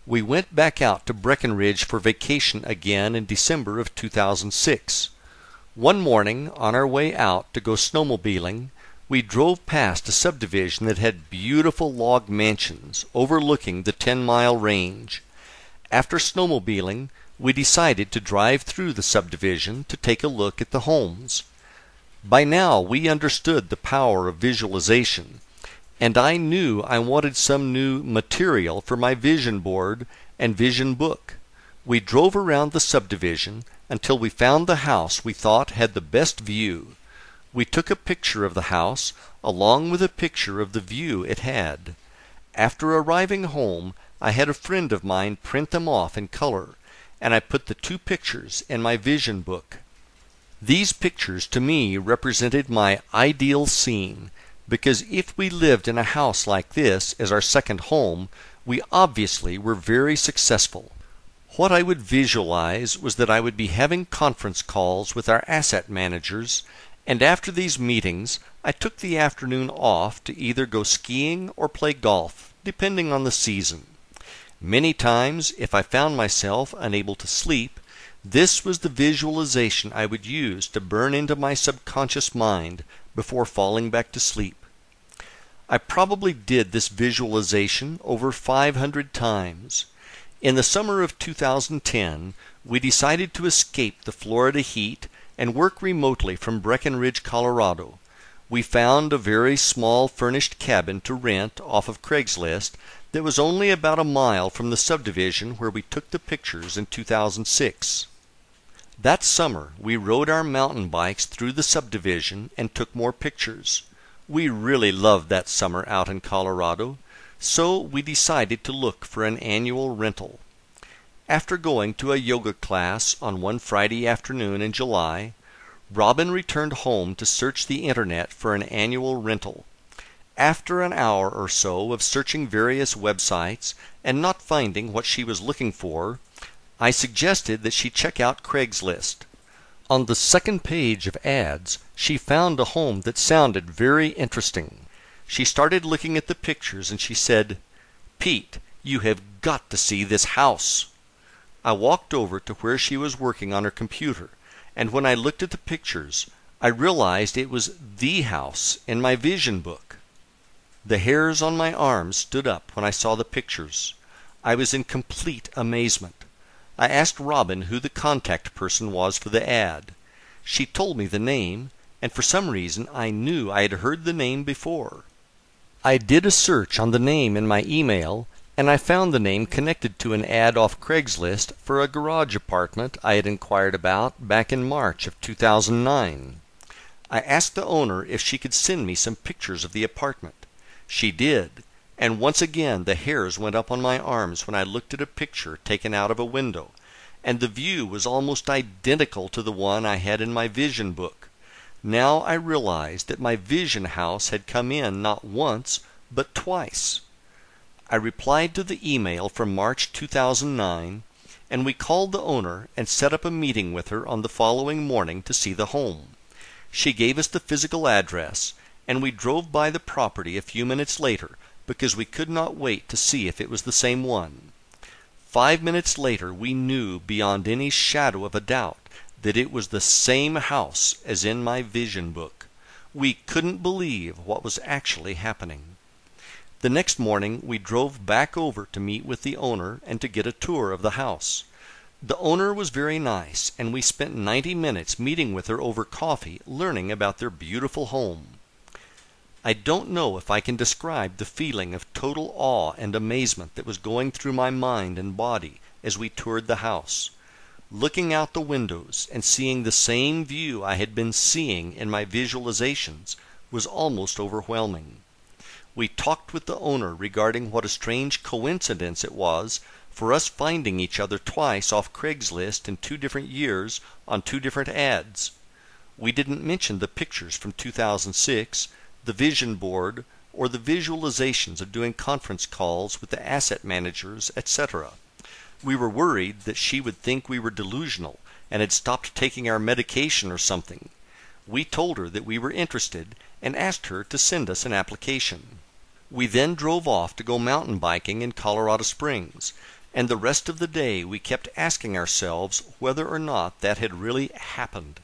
We went back out to Breckenridge for vacation again in December of 2006. One morning, on our way out to go snowmobiling, we drove past a subdivision that had beautiful log mansions overlooking the 10-mile range. After snowmobiling, we decided to drive through the subdivision to take a look at the homes. By now, we understood the power of visualization, and I knew I wanted some new material for my vision board and vision book. We drove around the subdivision until we found the house we thought had the best view. We took a picture of the house along with a picture of the view it had. After arriving home, I had a friend of mine print them off in color, and I put the two pictures in my vision book. These pictures to me represented my ideal scene, because if we lived in a house like this as our second home, we obviously were very successful. What I would visualize was that I would be having conference calls with our asset managers, and after these meetings, I took the afternoon off to either go skiing or play golf, depending on the season. Many times, if I found myself unable to sleep, this was the visualization I would use to burn into my subconscious mind before falling back to sleep. I probably did this visualization over 500 times. In the summer of 2010, we decided to escape the Florida heat and work remotely from Breckenridge, Colorado. We found a very small furnished cabin to rent off of Craigslist that was only about a mile from the subdivision where we took the pictures in 2006. That summer, we rode our mountain bikes through the subdivision and took more pictures. We really loved that summer out in Colorado, so we decided to look for an annual rental. After going to a yoga class on one Friday afternoon in July, Robin returned home to search the internet for an annual rental. After an hour or so of searching various websites and not finding what she was looking for, I suggested that she check out Craigslist. On the second page of ads, she found a home that sounded very interesting. She started looking at the pictures and she said, "Pete, you have got to see this house." I walked over to where she was working on her computer, and when I looked at the pictures, I realized it was the house in my vision book. The hairs on my arms stood up when I saw the pictures. I was in complete amazement. I asked Robin who the contact person was for the ad. She told me the name, and for some reason I knew I had heard the name before. I did a search on the name in my email, and I found the name connected to an ad off Craigslist for a garage apartment I had inquired about back in March of 2009. I asked the owner if she could send me some pictures of the apartment. She did, and once again the hairs went up on my arms when I looked at a picture taken out of a window, and the view was almost identical to the one I had in my vision book. Now I realized that my vision house had come in not once, but twice. I replied to the email from March 2009, and we called the owner and set up a meeting with her on the following morning to see the home. She gave us the physical address, and we drove by the property a few minutes later because we could not wait to see if it was the same one. 5 minutes later we knew beyond any shadow of a doubt that it was the same house as in my vision book. We couldn't believe what was actually happening. The next morning we drove back over to meet with the owner and to get a tour of the house. The owner was very nice, and we spent 90 minutes meeting with her over coffee, learning about their beautiful home. I don't know if I can describe the feeling of total awe and amazement that was going through my mind and body as we toured the house. Looking out the windows and seeing the same view I had been seeing in my visualizations was almost overwhelming. We talked with the owner regarding what a strange coincidence it was for us finding each other twice off Craigslist in 2 different years on 2 different ads. We didn't mention the pictures from 2006, the vision board, or the visualizations of doing conference calls with the asset managers, etc. We were worried that she would think we were delusional and had stopped taking our medication or something. We told her that we were interested and asked her to send us an application. We then drove off to go mountain biking in Colorado Springs, and the rest of the day we kept asking ourselves whether or not that had really happened.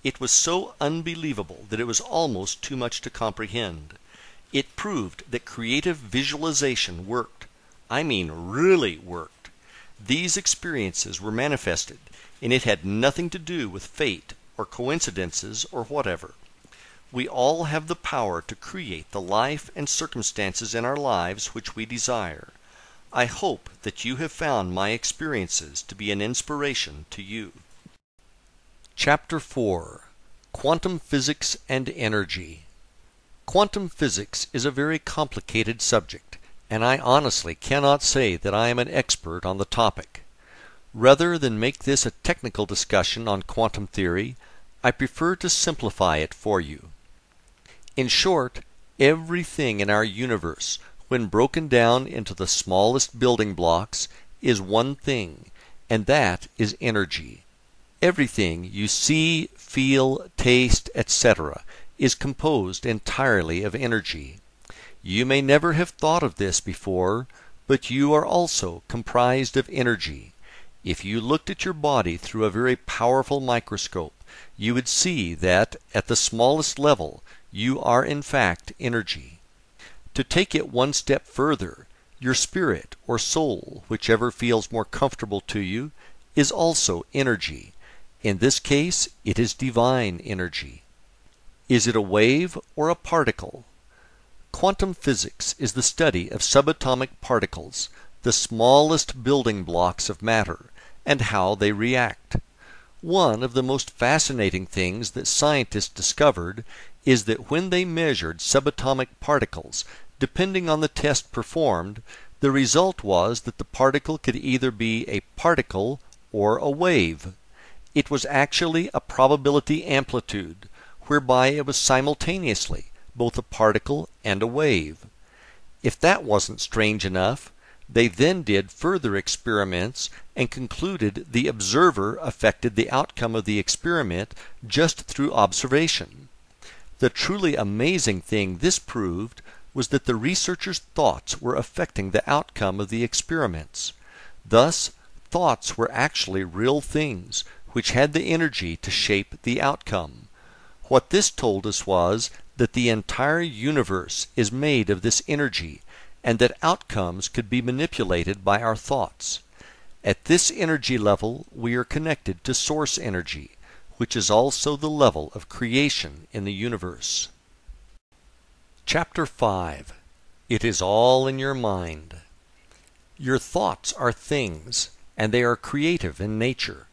It was so unbelievable that it was almost too much to comprehend. It proved that creative visualization worked. I mean really worked. These experiences were manifested, and it had nothing to do with fate or coincidences or whatever. We all have the power to create the life and circumstances in our lives which we desire. I hope that you have found my experiences to be an inspiration to you. Chapter 4. Quantum Physics and Energy. Quantum physics is a very complicated subject, and I honestly cannot say that I am an expert on the topic. Rather than make this a technical discussion on quantum theory, I prefer to simplify it for you. In short, everything in our universe, when broken down into the smallest building blocks, is one thing, and that is energy. Everything you see, feel, taste, etc., is composed entirely of energy. You may never have thought of this before, but you are also comprised of energy. If you looked at your body through a very powerful microscope, you would see that, at the smallest level, you are in fact energy. To take it one step further, your spirit or soul, whichever feels more comfortable to you, is also energy. In this case, it is divine energy. Is it a wave or a particle? Quantum physics is the study of subatomic particles, the smallest building blocks of matter, and how they react. One of the most fascinating things that scientists discovered is that when they measured subatomic particles, depending on the test performed, the result was that the particle could either be a particle or a wave. It was actually a probability amplitude, whereby it was simultaneously both a particle and a wave. If that wasn't strange enough, they then did further experiments and concluded the observer affected the outcome of the experiment just through observation. The truly amazing thing this proved was that the researchers' thoughts were affecting the outcome of the experiments. Thus, thoughts were actually real things, which had the energy to shape the outcome. What this told us was that the entire universe is made of this energy, and that outcomes could be manipulated by our thoughts. At this energy level, we are connected to source energy, which is also the level of creation in the universe. Chapter 5. It is all in your mind. Your thoughts are things, and they are creative in nature.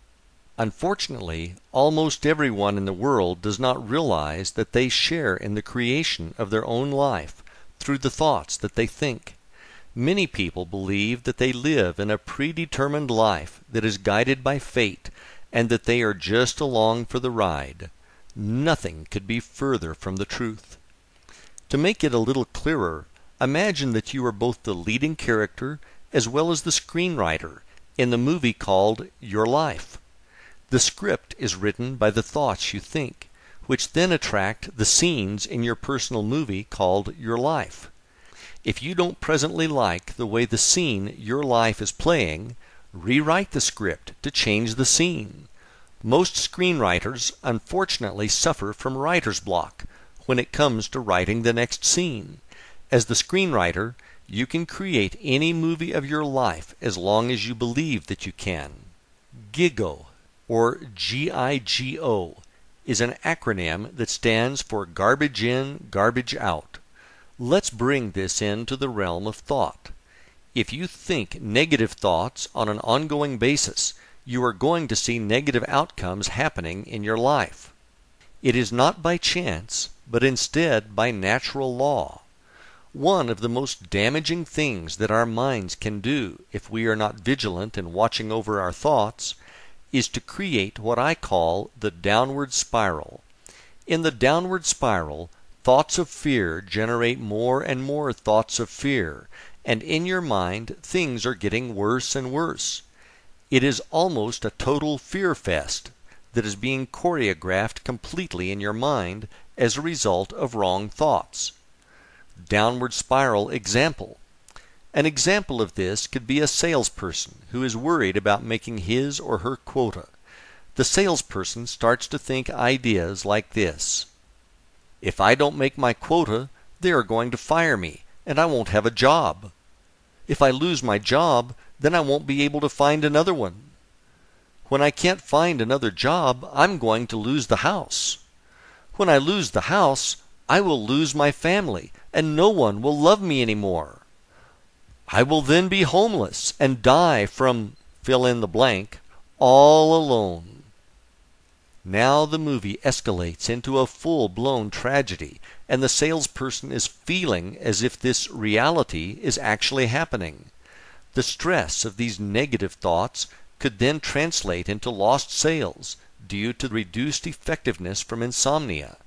Unfortunately, almost everyone in the world does not realize that they share in the creation of their own life through the thoughts that they think. Many people believe that they live in a predetermined life that is guided by fate, and that they are just along for the ride. Nothing could be further from the truth. To make it a little clearer, imagine that you are both the leading character as well as the screenwriter in the movie called Your Life. The script is written by the thoughts you think, which then attract the scenes in your personal movie called Your Life. If you don't presently like the way the scene Your Life is playing, rewrite the script to change the scene. Most screenwriters unfortunately suffer from writer's block when it comes to writing the next scene. As the screenwriter, you can create any movie of your life as long as you believe that you can. GIGO, or G-I-G-O, is an acronym that stands for Garbage In, Garbage Out. Let's bring this into the realm of thought. If you think negative thoughts on an ongoing basis, you are going to see negative outcomes happening in your life. It is not by chance, but instead by natural law. One of the most damaging things that our minds can do if we are not vigilant in watching over our thoughts is to create what I call the downward spiral. In the downward spiral, thoughts of fear generate more and more thoughts of fear, and in your mind things are getting worse and worse. It is almost a total fear fest that is being choreographed completely in your mind as a result of wrong thoughts. Downward spiral example. An example of this could be a salesperson who is worried about making his or her quota. The salesperson starts to think ideas like this: if I don't make my quota, they are going to fire me, and I won't have a job. If I lose my job, then I won't be able to find another one. When I can't find another job, I'm going to lose the house. When I lose the house, I will lose my family, and no one will love me anymore. I will then be homeless and die from fill in the blank, all alone. Now the movie escalates into a full-blown tragedy, and the salesperson is feeling as if this reality is actually happening. The stress of these negative thoughts could then translate into lost sales due to reduced effectiveness from insomnia.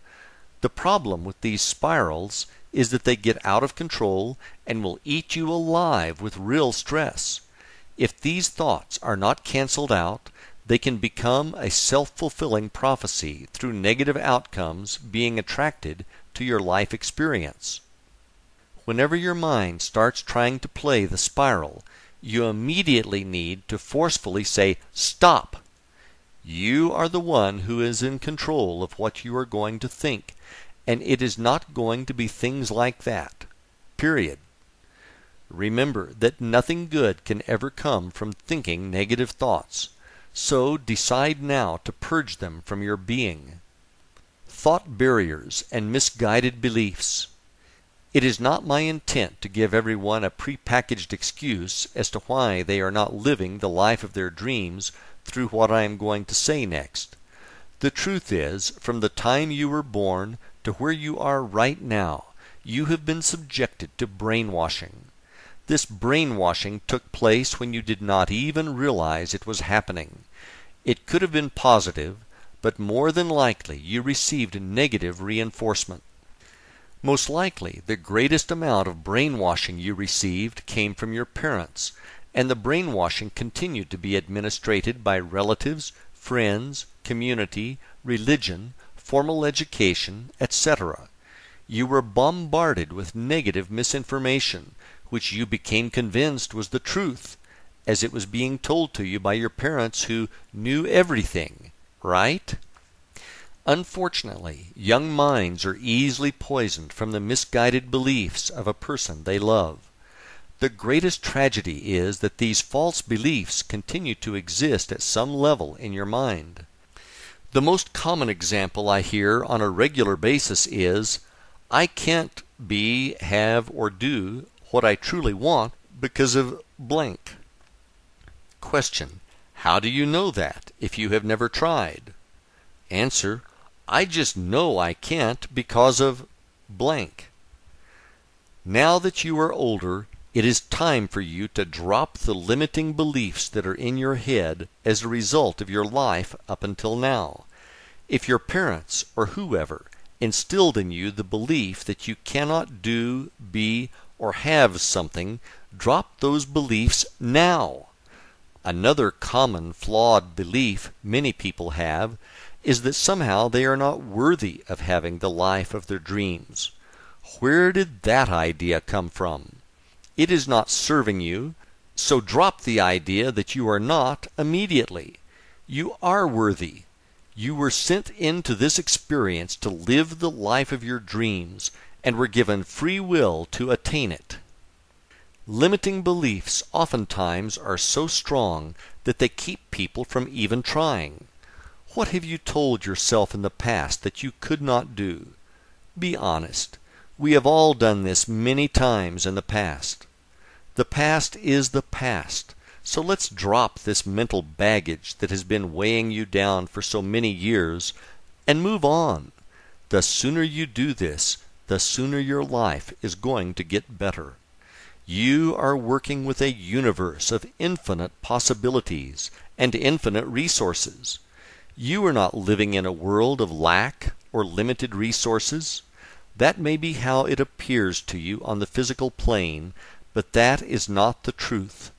The problem with these spirals is that they get out of control and will eat you alive with real stress. If these thoughts are not canceled out, they can become a self-fulfilling prophecy through negative outcomes being attracted to your life experience. Whenever your mind starts trying to play the spiral, you immediately need to forcefully say, "Stop!" You are the one who is in control of what you are going to think, and it is not going to be things like that. Period. Remember that nothing good can ever come from thinking negative thoughts, so decide now to purge them from your being. Thought barriers and misguided beliefs. It is not my intent to give everyone a prepackaged excuse as to why they are not living the life of their dreams through what I am going to say next. The truth is, from the time you were born to where you are right now, you have been subjected to brainwashing. This brainwashing took place when you did not even realize it was happening. It could have been positive, but more than likely you received negative reinforcement. Most likely, the greatest amount of brainwashing you received came from your parents, and the brainwashing continued to be administered by relatives, friends, community, religion, formal education, etc. You were bombarded with negative misinformation, which you became convinced was the truth, as it was being told to you by your parents who knew everything, right? Unfortunately, young minds are easily poisoned from the misguided beliefs of a person they love. The greatest tragedy is that these false beliefs continue to exist at some level in your mind. The most common example I hear on a regular basis is, "I can't be, have, or do what I truly want because of blank." Question: how do you know that if you have never tried? Answer: I just know I can't because of blank. Now that you are older, it is time for you to drop the limiting beliefs that are in your head as a result of your life up until now. If your parents or whoever instilled in you the belief that you cannot do, be, or have something, drop those beliefs now. Another common flawed belief many people have is that somehow they are not worthy of having the life of their dreams. Where did that idea come from? It is not serving you, so drop the idea that you are not immediately. You are worthy. You were sent into this experience to live the life of your dreams and were given free will to attain it. Limiting beliefs oftentimes are so strong that they keep people from even trying. What have you told yourself in the past that you could not do? Be honest. We have all done this many times in the past. The past is the past, so let's drop this mental baggage that has been weighing you down for so many years and move on. The sooner you do this, the sooner your life is going to get better. You are working with a universe of infinite possibilities and infinite resources. You are not living in a world of lack or limited resources. That may be how it appears to you on the physical plane, but that is not the truth.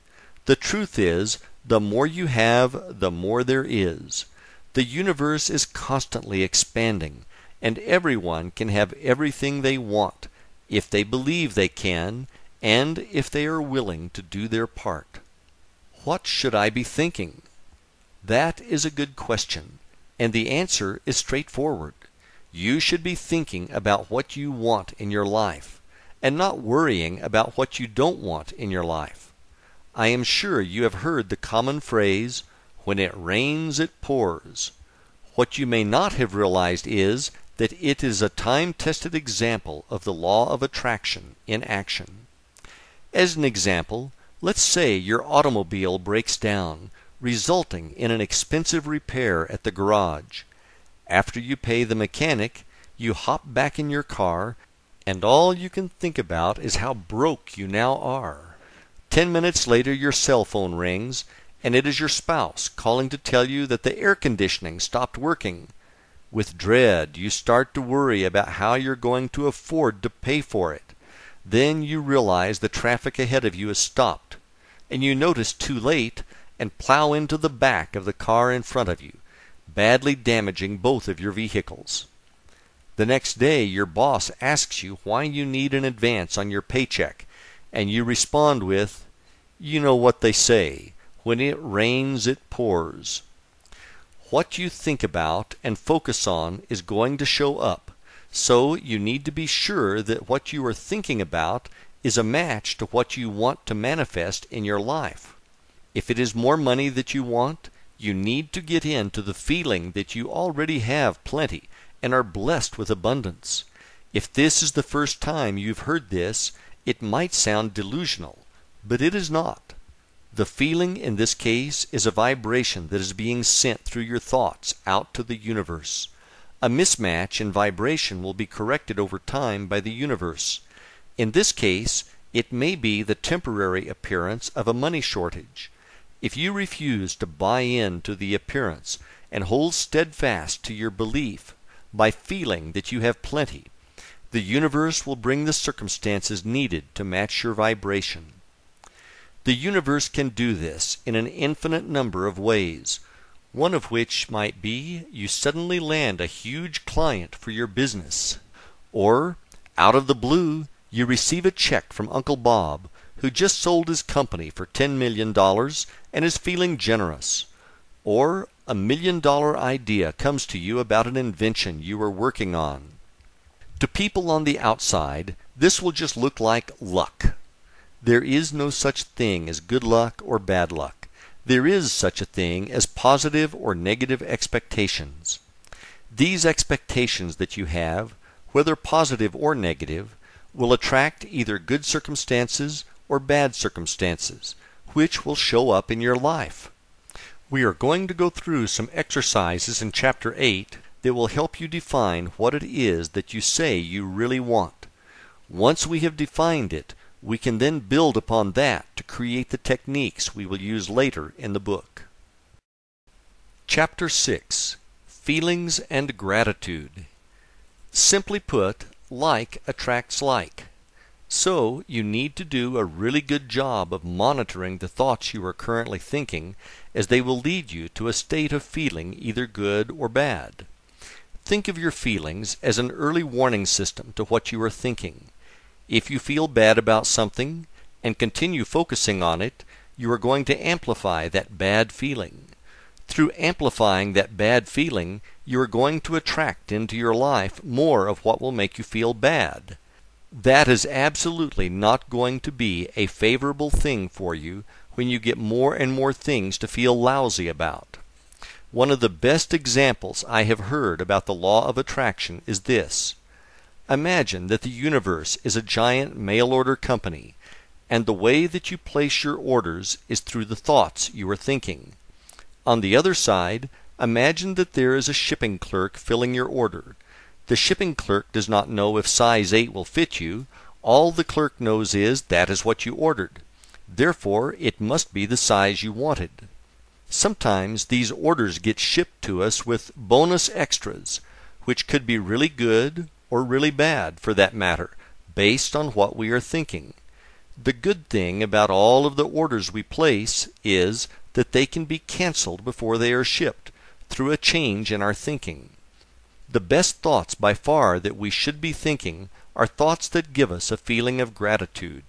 The truth is, The more you have, the more there is. The universe is constantly expanding, and everyone can have everything they want, if they believe they can, and if they are willing to do their part. What should I be thinking? That is a good question, and the answer is straightforward. You should be thinking about what you want in your life, and not worrying about what you don't want in your life. I am sure you have heard the common phrase, "When it rains, it pours." What you may not have realized is that it is a time-tested example of the law of attraction in action. As an example, let's say your automobile breaks down, resulting in an expensive repair at the garage. After you pay the mechanic, you hop back in your car, and all you can think about is how broke you now are. 10 minutes later your cell phone rings, and it is your spouse calling to tell you that the air conditioning stopped working. With dread, you start to worry about how you're going to afford to pay for it. Then you realize the traffic ahead of you is stopped, and you notice too late and plow into the back of the car in front of you, badly damaging both of your vehicles. The next day, your boss asks you why you need an advance on your paycheck, and you respond with, "You know what they say, when it rains, it pours." What you think about and focus on is going to show up, so you need to be sure that what you are thinking about is a match to what you want to manifest in your life. If it is more money that you want, you need to get into the feeling that you already have plenty and are blessed with abundance. If this is the first time you've heard this, it might sound delusional, but it is not. The feeling in this case is a vibration that is being sent through your thoughts out to the universe. A mismatch in vibration will be corrected over time by the universe. In this case, it may be the temporary appearance of a money shortage. If you refuse to buy into the appearance and hold steadfast to your belief by feeling that you have plenty, the universe will bring the circumstances needed to match your vibration. The universe can do this in an infinite number of ways, one of which might be you suddenly land a huge client for your business, or, out of the blue, you receive a check from Uncle Bob, who just sold his company for $10 million and is feeling generous, or a $1 million idea comes to you about an invention you are working on. To people on the outside, this will just look like luck. There is no such thing as good luck or bad luck. There is such a thing as positive or negative expectations. These expectations that you have, whether positive or negative, will attract either good circumstances or bad circumstances, which will show up in your life. We are going to go through some exercises in Chapter 8 that will help you define what it is that you say you really want. Once we have defined it, we can then build upon that to create the techniques we will use later in the book. Chapter 6. Feelings and Gratitude. Simply put, like attracts like. So, you need to do a really good job of monitoring the thoughts you are currently thinking, as they will lead you to a state of feeling either good or bad. Think of your feelings as an early warning system to what you are thinking. If you feel bad about something and continue focusing on it, you are going to amplify that bad feeling. Through amplifying that bad feeling, you are going to attract into your life more of what will make you feel bad. That is absolutely not going to be a favorable thing for you when you get more and more things to feel lousy about. One of the best examples I have heard about the law of attraction is this. Imagine that the universe is a giant mail-order company, and the way that you place your orders is through the thoughts you are thinking. On the other side, imagine that there is a shipping clerk filling your order. The shipping clerk does not know if size 8 will fit you. All the clerk knows is that is what you ordered. Therefore, it must be the size you wanted. Sometimes these orders get shipped to us with bonus extras, which could be really good or really bad, for that matter, based on what we are thinking. The good thing about all of the orders we place is that they can be canceled before they are shipped through a change in our thinking. The best thoughts by far that we should be thinking are thoughts that give us a feeling of gratitude.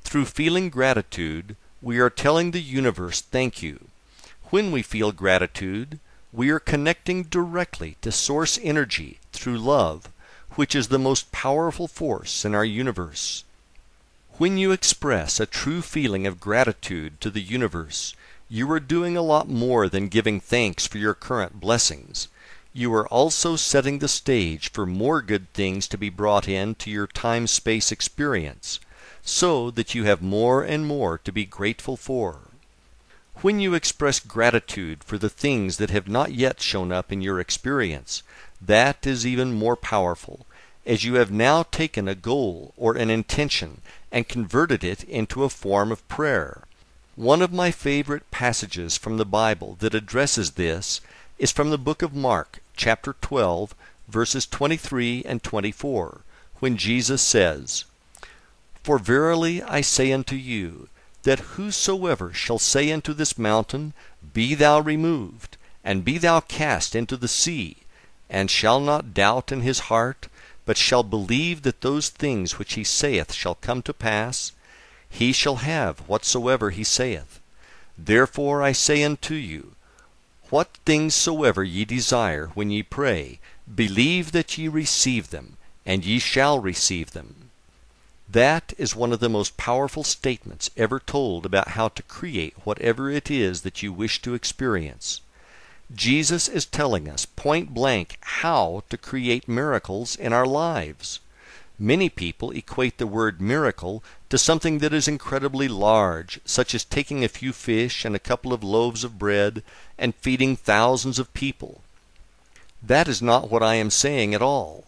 Through feeling gratitude, we are telling the universe thank you. When we feel gratitude, we are connecting directly to source energy through love, which is the most powerful force in our universe. When you express a true feeling of gratitude to the universe, you are doing a lot more than giving thanks for your current blessings. You are also setting the stage for more good things to be brought into your time-space experience, so that you have more and more to be grateful for. When you express gratitude for the things that have not yet shown up in your experience, that is even more powerful, as you have now taken a goal or an intention and converted it into a form of prayer. One of my favorite passages from the Bible that addresses this is from the book of Mark, chapter 12, verses 23 and 24, when Jesus says, "For verily I say unto you, that whosoever shall say unto this mountain, Be thou removed, and be thou cast into the sea, and shall not doubt in his heart, but shall believe that those things which he saith shall come to pass, he shall have whatsoever he saith. Therefore I say unto you, what things soever ye desire when ye pray, believe that ye receive them, and ye shall receive them." That is one of the most powerful statements ever told about how to create whatever it is that you wish to experience. Jesus is telling us point blank how to create miracles in our lives. Many people equate the word miracle to something that is incredibly large, such as taking a few fish and a couple of loaves of bread and feeding thousands of people. That is not what I am saying at all.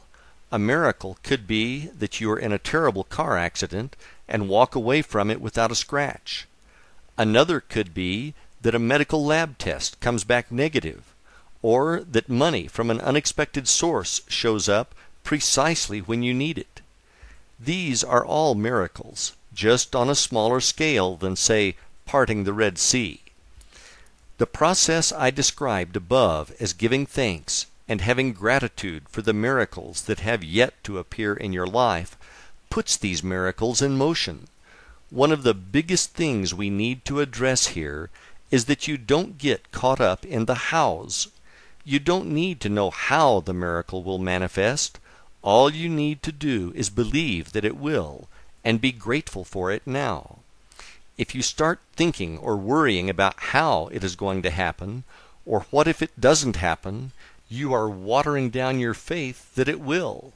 A miracle could be that you are in a terrible car accident and walk away from it without a scratch. Another could be that a medical lab test comes back negative, or that money from an unexpected source shows up precisely when you need it. These are all miracles, just on a smaller scale than, say, parting the Red Sea. The process I described above as giving thanks and having gratitude for the miracles that have yet to appear in your life puts these miracles in motion. One of the biggest things we need to address here is that you don't get caught up in the hows. You don't need to know how the miracle will manifest. All you need to do is believe that it will, and be grateful for it now. If you start thinking or worrying about how it is going to happen, or what if it doesn't happen, you are watering down your faith that it will,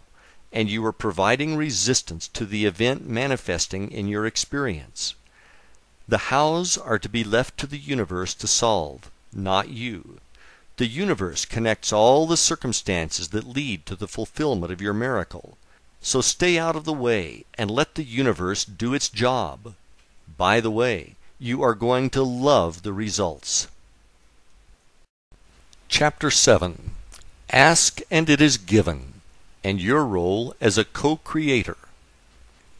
and you are providing resistance to the event manifesting in your experience. The hows are to be left to the universe to solve, not you. The universe connects all the circumstances that lead to the fulfillment of your miracle. So stay out of the way and let the universe do its job. By the way, you are going to love the results. Chapter 7. Ask and it is given, and your role as a co-creator.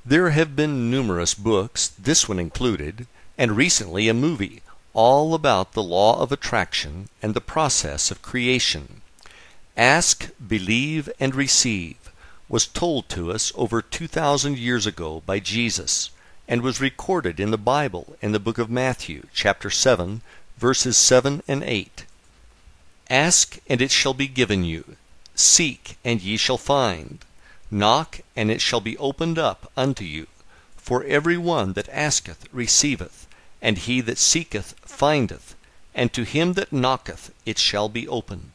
There have been numerous books, this one included, and recently a movie, all about the law of attraction and the process of creation. Ask, believe, and receive was told to us over 2,000 years ago by Jesus, and was recorded in the Bible in the book of Matthew, chapter 7, verses 7 and 8. Ask, and it shall be given you. Seek, and ye shall find. Knock, and it shall be opened up unto you. For every one that asketh receiveth, and he that seeketh findeth, and to him that knocketh it shall be opened.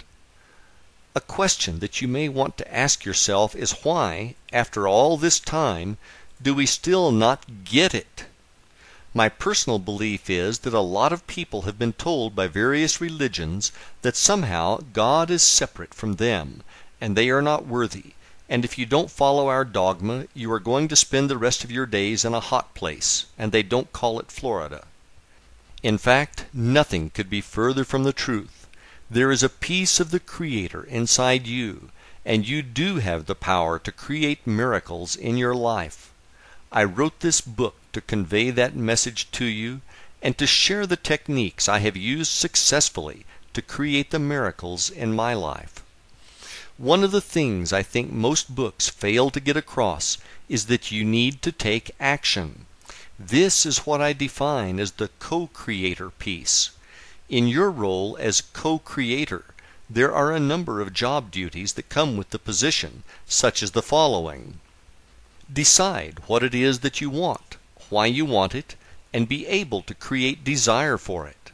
A question that you may want to ask yourself is why, after all this time, do we still not get it? My personal belief is that a lot of people have been told by various religions that somehow God is separate from them, and they are not worthy, and if you don't follow our dogma, you are going to spend the rest of your days in a hot place, and they don't call it Florida. In fact, nothing could be further from the truth. There is a piece of the Creator inside you, and you do have the power to create miracles in your life. I wrote this book to convey that message to you and to share the techniques I have used successfully to create the miracles in my life. One of the things I think most books fail to get across is that you need to take action. This is what I define as the co-creator piece. In your role as co-creator, there are a number of job duties that come with the position, such as the following. Decide what it is that you want, why you want it, and be able to create desire for it.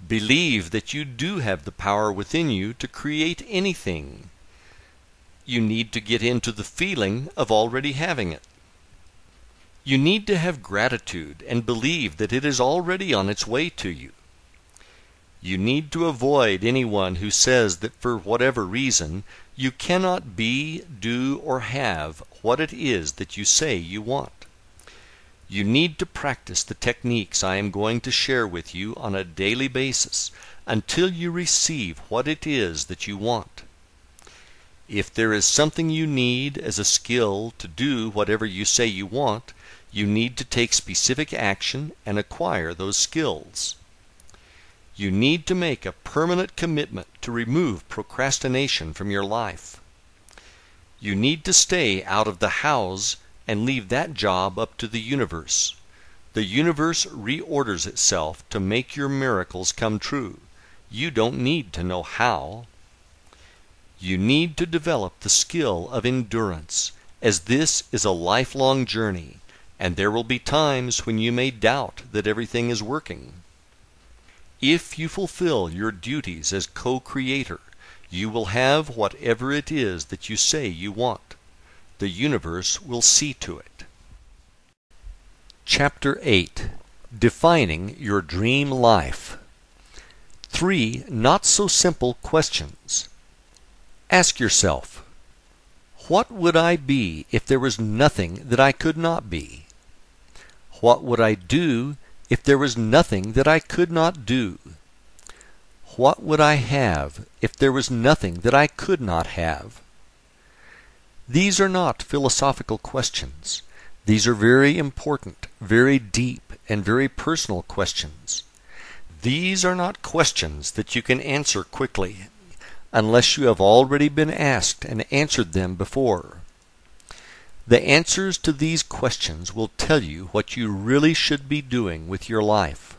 Believe that you do have the power within you to create anything. You need to get into the feeling of already having it. You need to have gratitude and believe that it is already on its way to you. You need to avoid anyone who says that for whatever reason you cannot be, do, or have what it is that you say you want. You need to practice the techniques I am going to share with you on a daily basis until you receive what it is that you want. If there is something you need as a skill to do whatever you say you want, you need to take specific action and acquire those skills. You need to make a permanent commitment to remove procrastination from your life. You need to stay out of the house and leave that job up to the universe. The universe reorders itself to make your miracles come true. You don't need to know how. You need to develop the skill of endurance, as this is a lifelong journey, and there will be times when you may doubt that everything is working. If you fulfill your duties as co-creator, you will have whatever it is that you say you want. The universe will see to it. Chapter 8. Defining Your Dream Life. 3 not-so-simple questions. Ask yourself, what would I be if there was nothing that I could not be? What would I do if there was nothing that I could not do? What would I have if there was nothing that I could not have? These are not philosophical questions. These are very important, very deep, and very personal questions. These are not questions that you can answer quickly, unless you have already been asked and answered them before. The answers to these questions will tell you what you really should be doing with your life.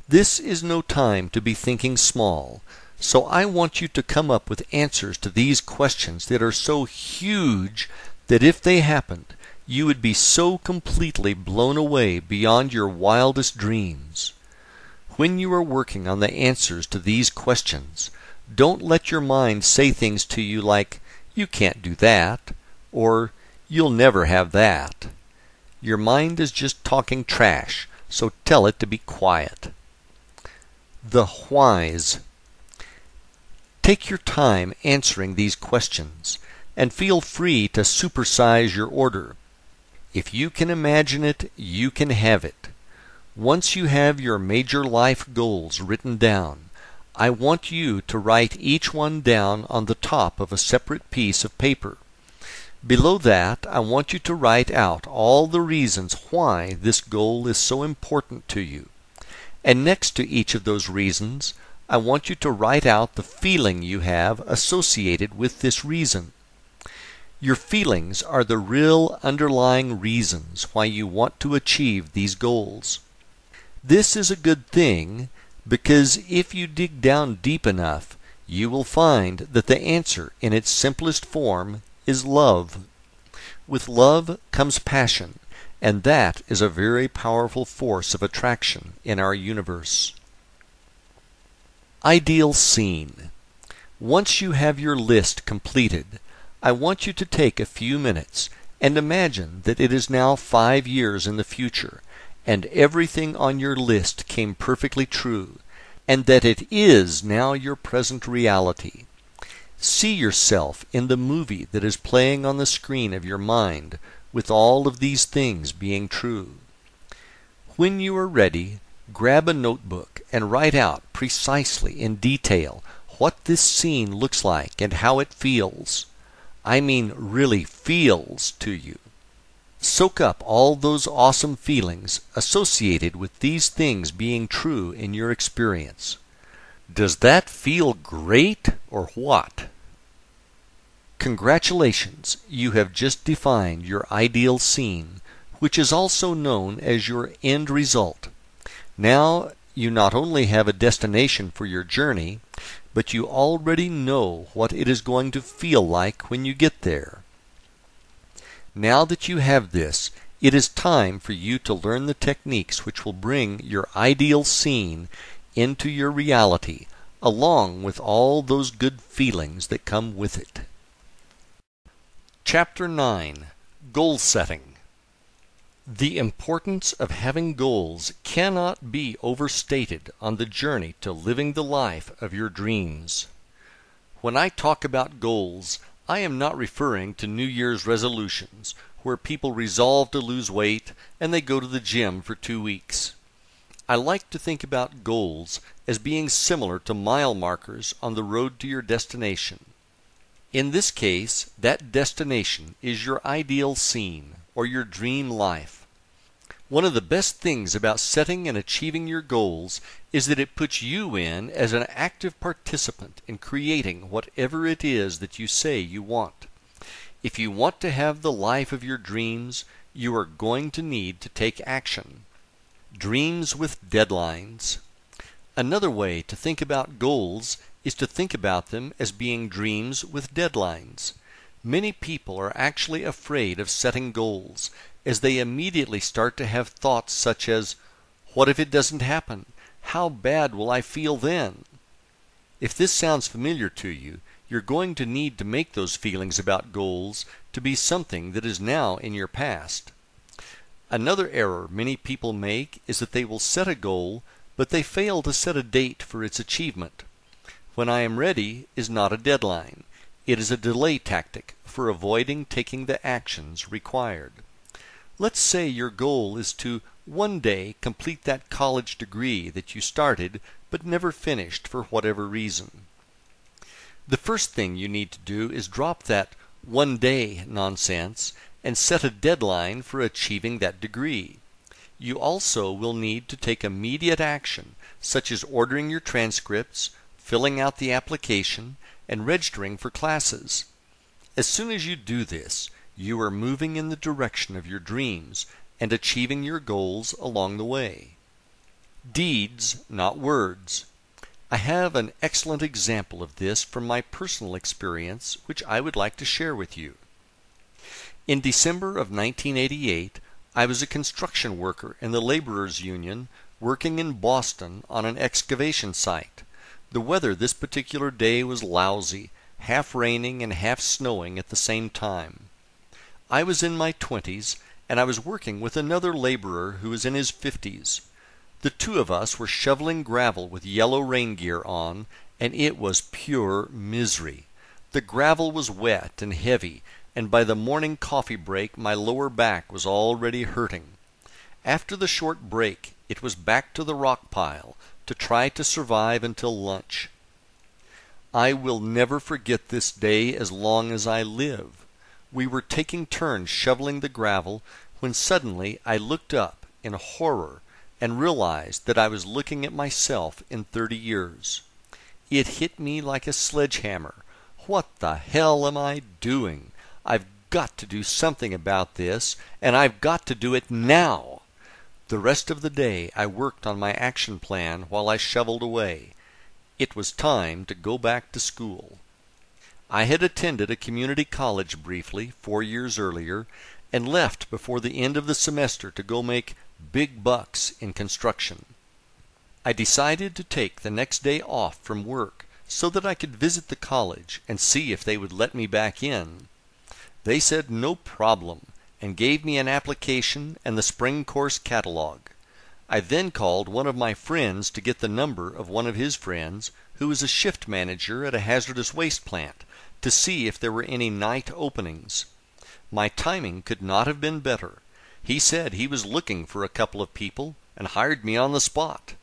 This is no time to be thinking small, so I want you to come up with answers to these questions that are so huge that if they happened, you would be so completely blown away beyond your wildest dreams. When you are working on the answers to these questions, don't let your mind say things to you like, "You can't do that," or "You'll never have that." Your mind is just talking trash, so tell it to be quiet. The whys. Take your time answering these questions, and feel free to supersize your order. If you can imagine it, you can have it. Once you have your major life goals written down, I want you to write each one down on the top of a separate piece of paper. Below that, I want you to write out all the reasons why this goal is so important to you. And next to each of those reasons, I want you to write out the feeling you have associated with this reason. Your feelings are the real underlying reasons why you want to achieve these goals. This is a good thing because if you dig down deep enough, you will find that the answer in its simplest form is love. With love comes passion, and that is a very powerful force of attraction in our universe. Ideal scene. Once you have your list completed, I want you to take a few minutes and imagine that it is now 5 years in the future, and everything on your list came perfectly true, and that it is now your present reality. See yourself in the movie that is playing on the screen of your mind, with all of these things being true. When you are ready, grab a notebook and write out precisely in detail what this scene looks like and how it feels. I mean really feels to you. Soak up all those awesome feelings associated with these things being true in your experience. Does that feel great or what? Congratulations, you have just defined your ideal scene, which is also known as your end result. Now you not only have a destination for your journey, but you already know what it is going to feel like when you get there. Now that you have this, it is time for you to learn the techniques which will bring your ideal scene into your reality, along with all those good feelings that come with it. Chapter 9. Goal Setting. The importance of having goals cannot be overstated on the journey to living the life of your dreams. When I talk about goals, I am not referring to New Year's resolutions, where people resolve to lose weight and they go to the gym for 2 weeks. I like to think about goals as being similar to mile markers on the road to your destination. In this case, that destination is your ideal scene, or your dream life. One of the best things about setting and achieving your goals is that it puts you in as an active participant in creating whatever it is that you say you want. If you want to have the life of your dreams, you are going to need to take action. Dreams with deadlines. Another way to think about goals is to think about them as being dreams with deadlines. Many people are actually afraid of setting goals, as they immediately start to have thoughts such as, what if it doesn't happen? How bad will I feel then? If this sounds familiar to you, you're going to need to make those feelings about goals to be something that is now in your past. Another error many people make is that they will set a goal, but they fail to set a date for its achievement. When I am ready is not a deadline. It is a delay tactic for avoiding taking the actions required. Let's say your goal is to one day complete that college degree that you started but never finished for whatever reason. The first thing you need to do is drop that one day nonsense and set a deadline for achieving that degree. You also will need to take immediate action, such as ordering your transcripts, filling out the application, and registering for classes. As soon as you do this, you are moving in the direction of your dreams and achieving your goals along the way. Deeds, not words. I have an excellent example of this from my personal experience, which I would like to share with you. In December of 1988, I was a construction worker in the Laborers Union working in Boston on an excavation site. The weather this particular day was lousy, half raining and half snowing at the same time. I was in my 20s, and I was working with another laborer who was in his 50s. The two of us were shoveling gravel with yellow rain gear on, and it was pure misery. The gravel was wet and heavy, and by the morning coffee break my lower back was already hurting. After the short break, it was back to the rock pile to try to survive until lunch. I will never forget this day as long as I live. We were taking turns shoveling the gravel when suddenly I looked up in horror and realized that I was looking at myself in 30 years. It hit me like a sledgehammer. What the hell am I doing? I've got to do something about this, and I've got to do it now. The rest of the day I worked on my action plan while I shoveled away. It was time to go back to school. I had attended a community college briefly 4 years earlier and left before the end of the semester to go make big bucks in construction. I decided to take the next day off from work so that I could visit the college and see if they would let me back in. They said no problem and gave me an application and the spring course catalog. I then called one of my friends to get the number of one of his friends who was a shift manager at a hazardous waste plant to see if there were any night openings. My timing could not have been better. He said he was looking for a couple of people and hired me on the spot.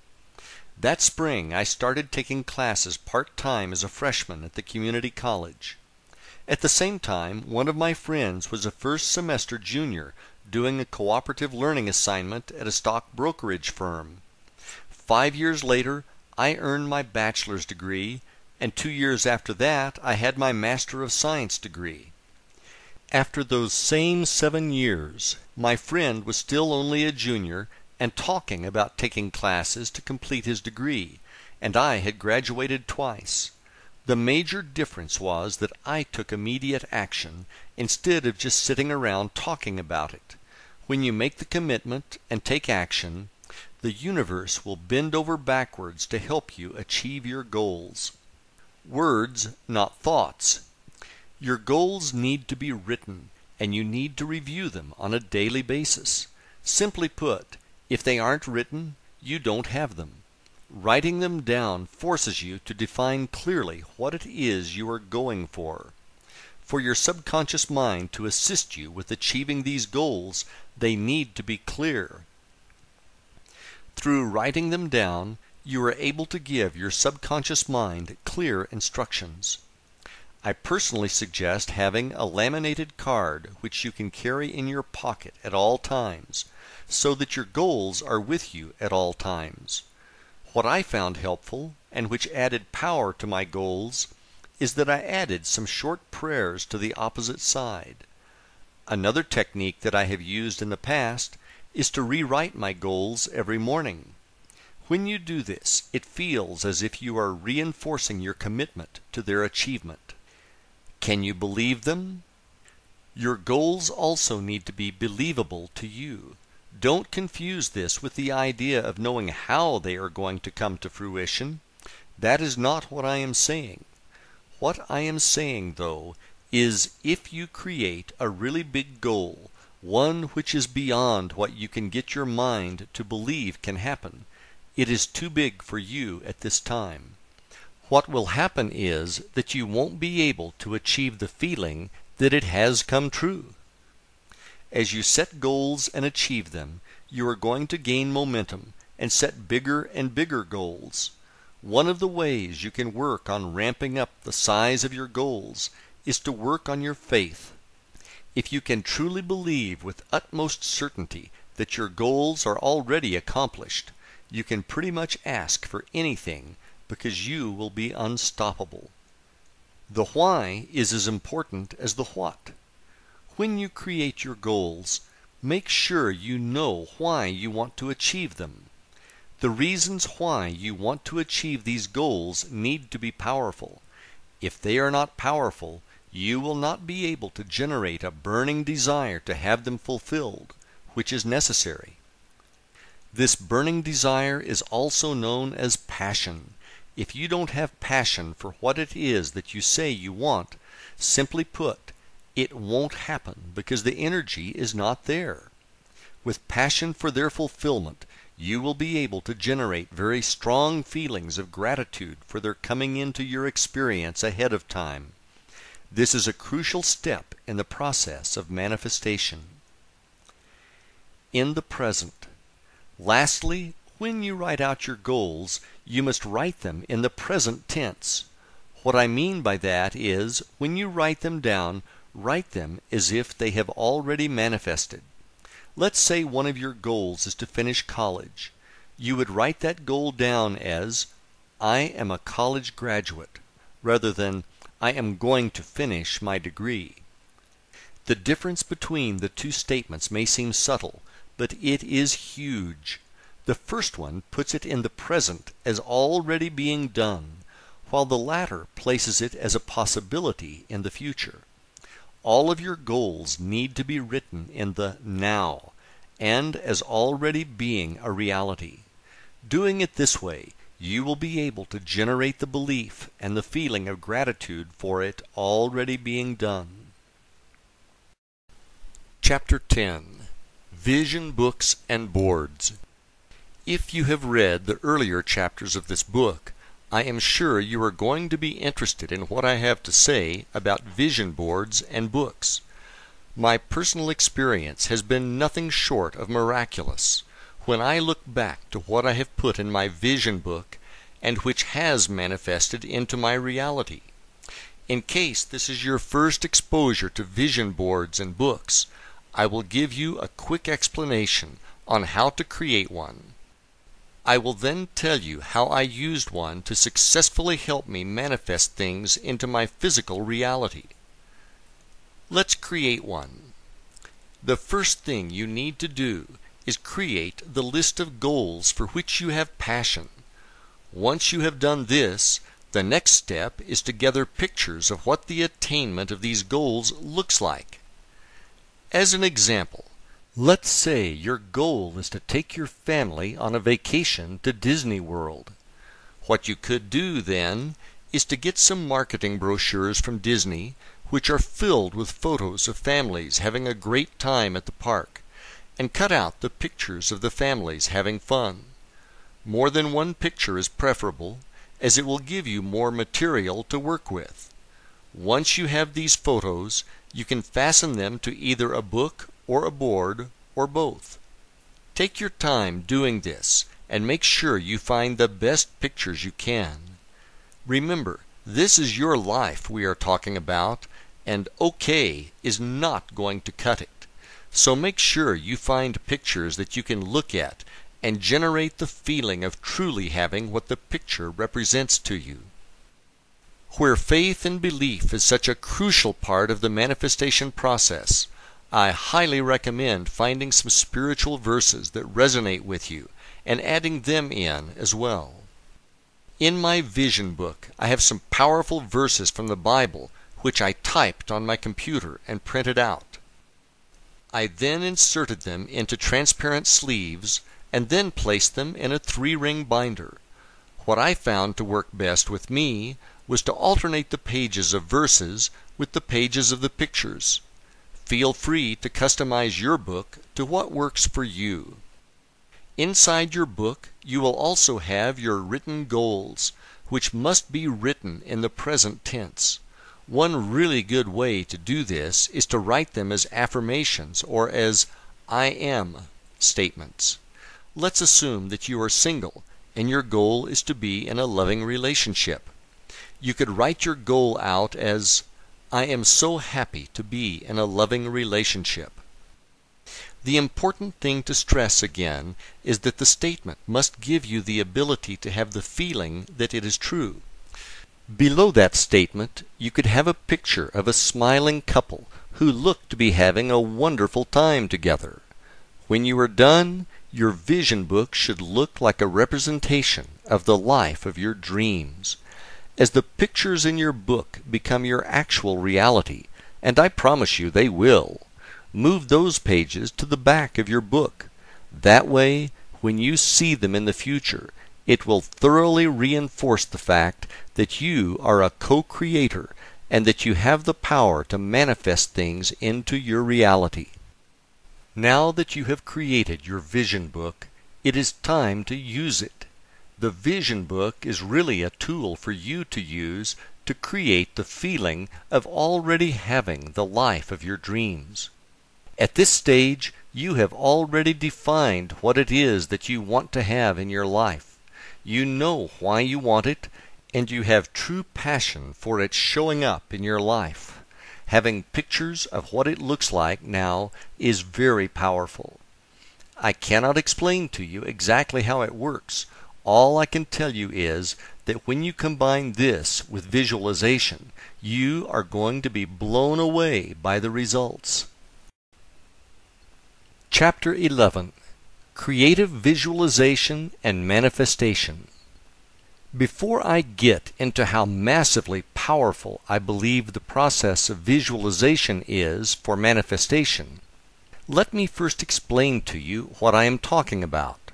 That spring I started taking classes part-time as a freshman at the community college. At the same time, one of my friends was a first-semester junior doing a cooperative learning assignment at a stock brokerage firm. 5 years later, I earned my bachelor's degree, and 2 years after that, I had my Master of Science degree. After those same 7 years, my friend was still only a junior and talking about taking classes to complete his degree, and I had graduated twice. The major difference was that I took immediate action instead of just sitting around talking about it. When you make the commitment and take action, the universe will bend over backwards to help you achieve your goals. Words, not thoughts. Your goals need to be written, and you need to review them on a daily basis. Simply put, if they aren't written, you don't have them. Writing them down forces you to define clearly what it is you are going for. For your subconscious mind to assist you with achieving these goals, they need to be clear. Through writing them down, you are able to give your subconscious mind clear instructions. I personally suggest having a laminated card which you can carry in your pocket at all times, so that your goals are with you at all times. What I found helpful, and which added power to my goals, is that I added some short prayers to the opposite side. Another technique that I have used in the past is to rewrite my goals every morning. When you do this, it feels as if you are reinforcing your commitment to their achievement. Can you believe them? Your goals also need to be believable to you. Don't confuse this with the idea of knowing how they are going to come to fruition. That is not what I am saying. What I am saying, though, is if you create a really big goal, one which is beyond what you can get your mind to believe can happen, it is too big for you at this time. What will happen is that you won't be able to achieve the feeling that it has come true. As you set goals and achieve them, you are going to gain momentum and set bigger and bigger goals. One of the ways you can work on ramping up the size of your goals is to work on your faith. If you can truly believe with utmost certainty that your goals are already accomplished, you can pretty much ask for anything because you will be unstoppable. The why is as important as the what. When you create your goals, make sure you know why you want to achieve them. The reasons why you want to achieve these goals need to be powerful. If they are not powerful, you will not be able to generate a burning desire to have them fulfilled, which is necessary. This burning desire is also known as passion. If you don't have passion for what it is that you say you want, simply put, it won't happen because the energy is not there. With passion for their fulfillment, you will be able to generate very strong feelings of gratitude for their coming into your experience ahead of time. This is a crucial step in the process of manifestation. In the present. Lastly, when you write out your goals, you must write them in the present tense. What I mean by that is, when you write them down, write them as if they have already manifested. Let's say one of your goals is to finish college. You would write that goal down as, I am a college graduate, rather than, I am going to finish my degree. The difference between the two statements may seem subtle, but it is huge. The first one puts it in the present as already being done, while the latter places it as a possibility in the future. All of your goals need to be written in the now, and as already being a reality. Doing it this way, you will be able to generate the belief and the feeling of gratitude for it already being done. Chapter 10. Vision Books and Boards. If you have read the earlier chapters of this book, I am sure you are going to be interested in what I have to say about vision boards and books. My personal experience has been nothing short of miraculous when I look back to what I have put in my vision book and which has manifested into my reality. In case this is your first exposure to vision boards and books, I will give you a quick explanation on how to create one. I will then tell you how I used one to successfully help me manifest things into my physical reality. Let's create one. The first thing you need to do is create the list of goals for which you have passion. Once you have done this, the next step is to gather pictures of what the attainment of these goals looks like. As an example, let's say your goal is to take your family on a vacation to Disney World. What you could do then is to get some marketing brochures from Disney which are filled with photos of families having a great time at the park, and cut out the pictures of the families having fun. More than one picture is preferable, as it will give you more material to work with. Once you have these photos, you can fasten them to either a book or a board or both. Take your time doing this and make sure you find the best pictures you can. Remember, this is your life we are talking about, and okay is not going to cut it. So make sure you find pictures that you can look at and generate the feeling of truly having what the picture represents to you. Where faith and belief is such a crucial part of the manifestation process, I highly recommend finding some spiritual verses that resonate with you and adding them in as well. In my vision book, I have some powerful verses from the Bible which I typed on my computer and printed out. I then inserted them into transparent sleeves and then placed them in a 3-ring binder. What I found to work best with me was to alternate the pages of verses with the pages of the pictures. Feel free to customize your book to what works for you. Inside your book, you will also have your written goals, which must be written in the present tense. One really good way to do this is to write them as affirmations or as I am statements. Let's assume that you are single and your goal is to be in a loving relationship. You could write your goal out as I am so happy to be in a loving relationship. The important thing to stress again is that the statement must give you the ability to have the feeling that it is true. Below that statement, you could have a picture of a smiling couple who look to be having a wonderful time together. When you are done, your vision book should look like a representation of the life of your dreams. As the pictures in your book become your actual reality, and I promise you they will, move those pages to the back of your book. That way, when you see them in the future, it will thoroughly reinforce the fact that you are a co-creator and that you have the power to manifest things into your reality. Now that you have created your vision book, it is time to use it. The vision book is really a tool for you to use to create the feeling of already having the life of your dreams. At this stage, you have already defined what it is that you want to have in your life. You know why you want it, and you have true passion for it showing up in your life. Having pictures of what it looks like now is very powerful. I cannot explain to you exactly how it works. All I can tell you is that when you combine this with visualization, you are going to be blown away by the results. Chapter 11. Creative Visualization and Manifestation. Before I get into how massively powerful I believe the process of visualization is for manifestation, let me first explain to you what I am talking about.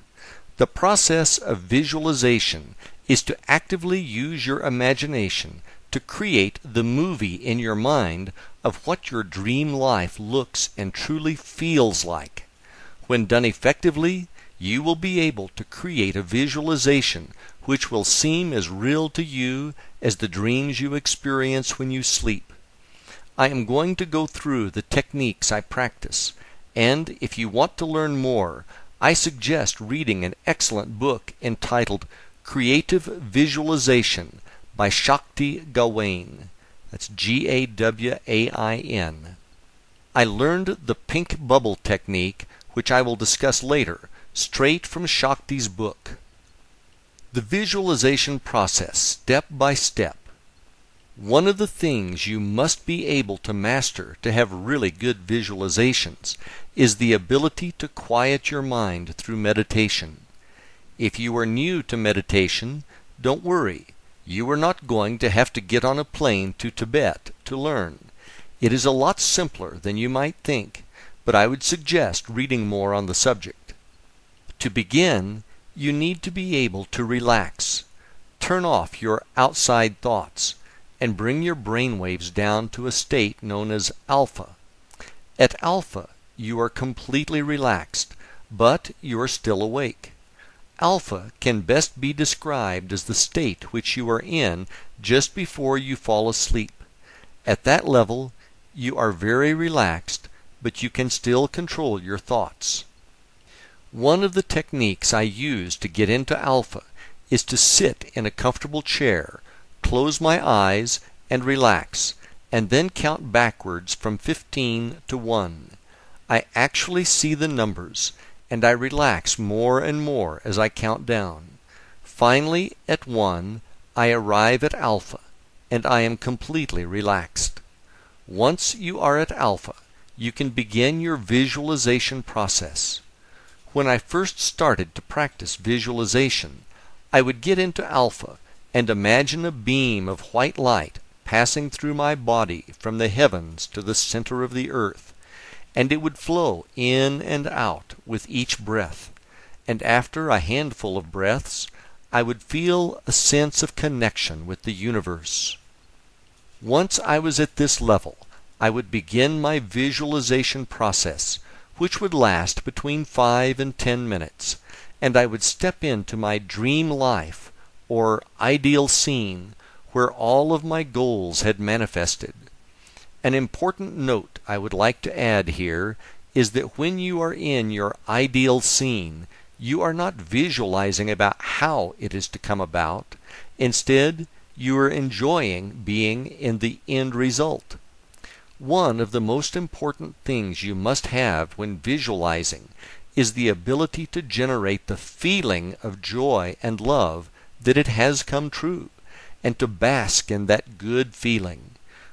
The process of visualization is to actively use your imagination to create the movie in your mind of what your dream life looks and truly feels like. When done effectively, you will be able to create a visualization which will seem as real to you as the dreams you experience when you sleep. I am going to go through the techniques I practice, and if you want to learn more, I suggest reading an excellent book entitled Creative Visualization by Shakti Gawain. That's Gawain. I learned the pink bubble technique, which I will discuss later, straight from Shakti's book. The visualization process, step by step. One of the things you must be able to master to have really good visualizations is the ability to quiet your mind through meditation. If you are new to meditation, don't worry. You are not going to have to get on a plane to Tibet to learn. It is a lot simpler than you might think, but I would suggest reading more on the subject. To begin, you need to be able to relax, turn off your outside thoughts, and bring your brainwaves down to a state known as alpha. At alpha, you are completely relaxed, but you are still awake. Alpha can best be described as the state which you are in just before you fall asleep. At that level, you are very relaxed, but you can still control your thoughts. One of the techniques I use to get into alpha is to sit in a comfortable chair, close my eyes, and relax, and then count backwards from 15 to 1. I actually see the numbers, and I relax more and more as I count down. Finally, at 1, I arrive at alpha, and I am completely relaxed. Once you are at alpha, you can begin your visualization process. When I first started to practice visualization, I would get into alpha and imagine a beam of white light passing through my body from the heavens to the center of the earth, and it would flow in and out with each breath, and after a handful of breaths, I would feel a sense of connection with the universe. Once I was at this level, I would begin my visualization process, which would last between 5 and 10 minutes, and I would step into my dream life, or ideal scene, where all of my goals had manifested. An important note I would like to add here is that when you are in your ideal scene, you are not visualizing about how it is to come about. Instead, you are enjoying being in the end result. One of the most important things you must have when visualizing is the ability to generate the feeling of joy and love that it has come true, and to bask in that good feeling.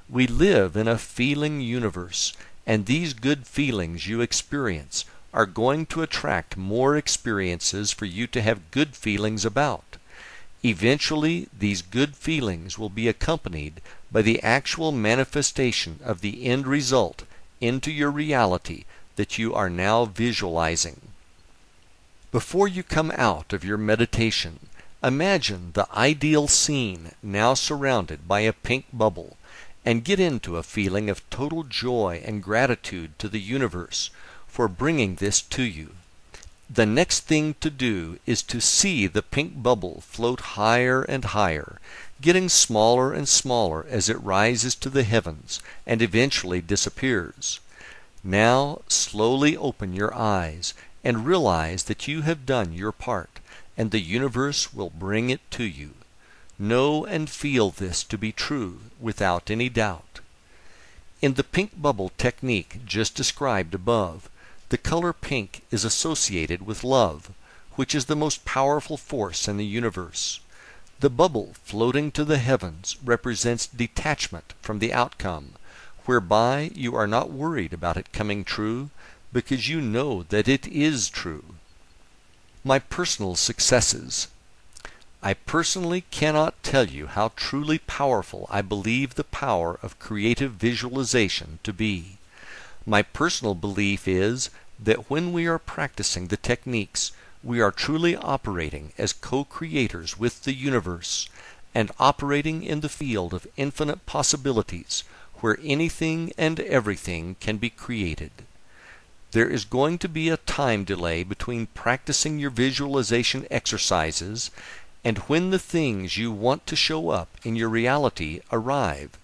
We live in a feeling universe, and these good feelings you experience are going to attract more experiences for you to have good feelings about. Eventually, these good feelings will be accompanied by the actual manifestation of the end result into your reality that you are now visualizing. Before you come out of your meditation, imagine the ideal scene now surrounded by a pink bubble, and get into a feeling of total joy and gratitude to the universe for bringing this to you. The next thing to do is to see the pink bubble float higher and higher, getting smaller and smaller as it rises to the heavens and eventually disappears. Now slowly open your eyes and realize that you have done your part, and the universe will bring it to you. Know and feel this to be true without any doubt. In the pink bubble technique just described above, the color pink is associated with love, which is the most powerful force in the universe. The bubble floating to the heavens represents detachment from the outcome, whereby you are not worried about it coming true because you know that it is true. My personal successes. I personally cannot tell you how truly powerful I believe the power of creative visualization to be. My personal belief is that when we are practicing the techniques, we are truly operating as co-creators with the universe, and operating in the field of infinite possibilities, where anything and everything can be created. There is going to be a time delay between practicing your visualization exercises and when the things you want to show up in your reality arrive.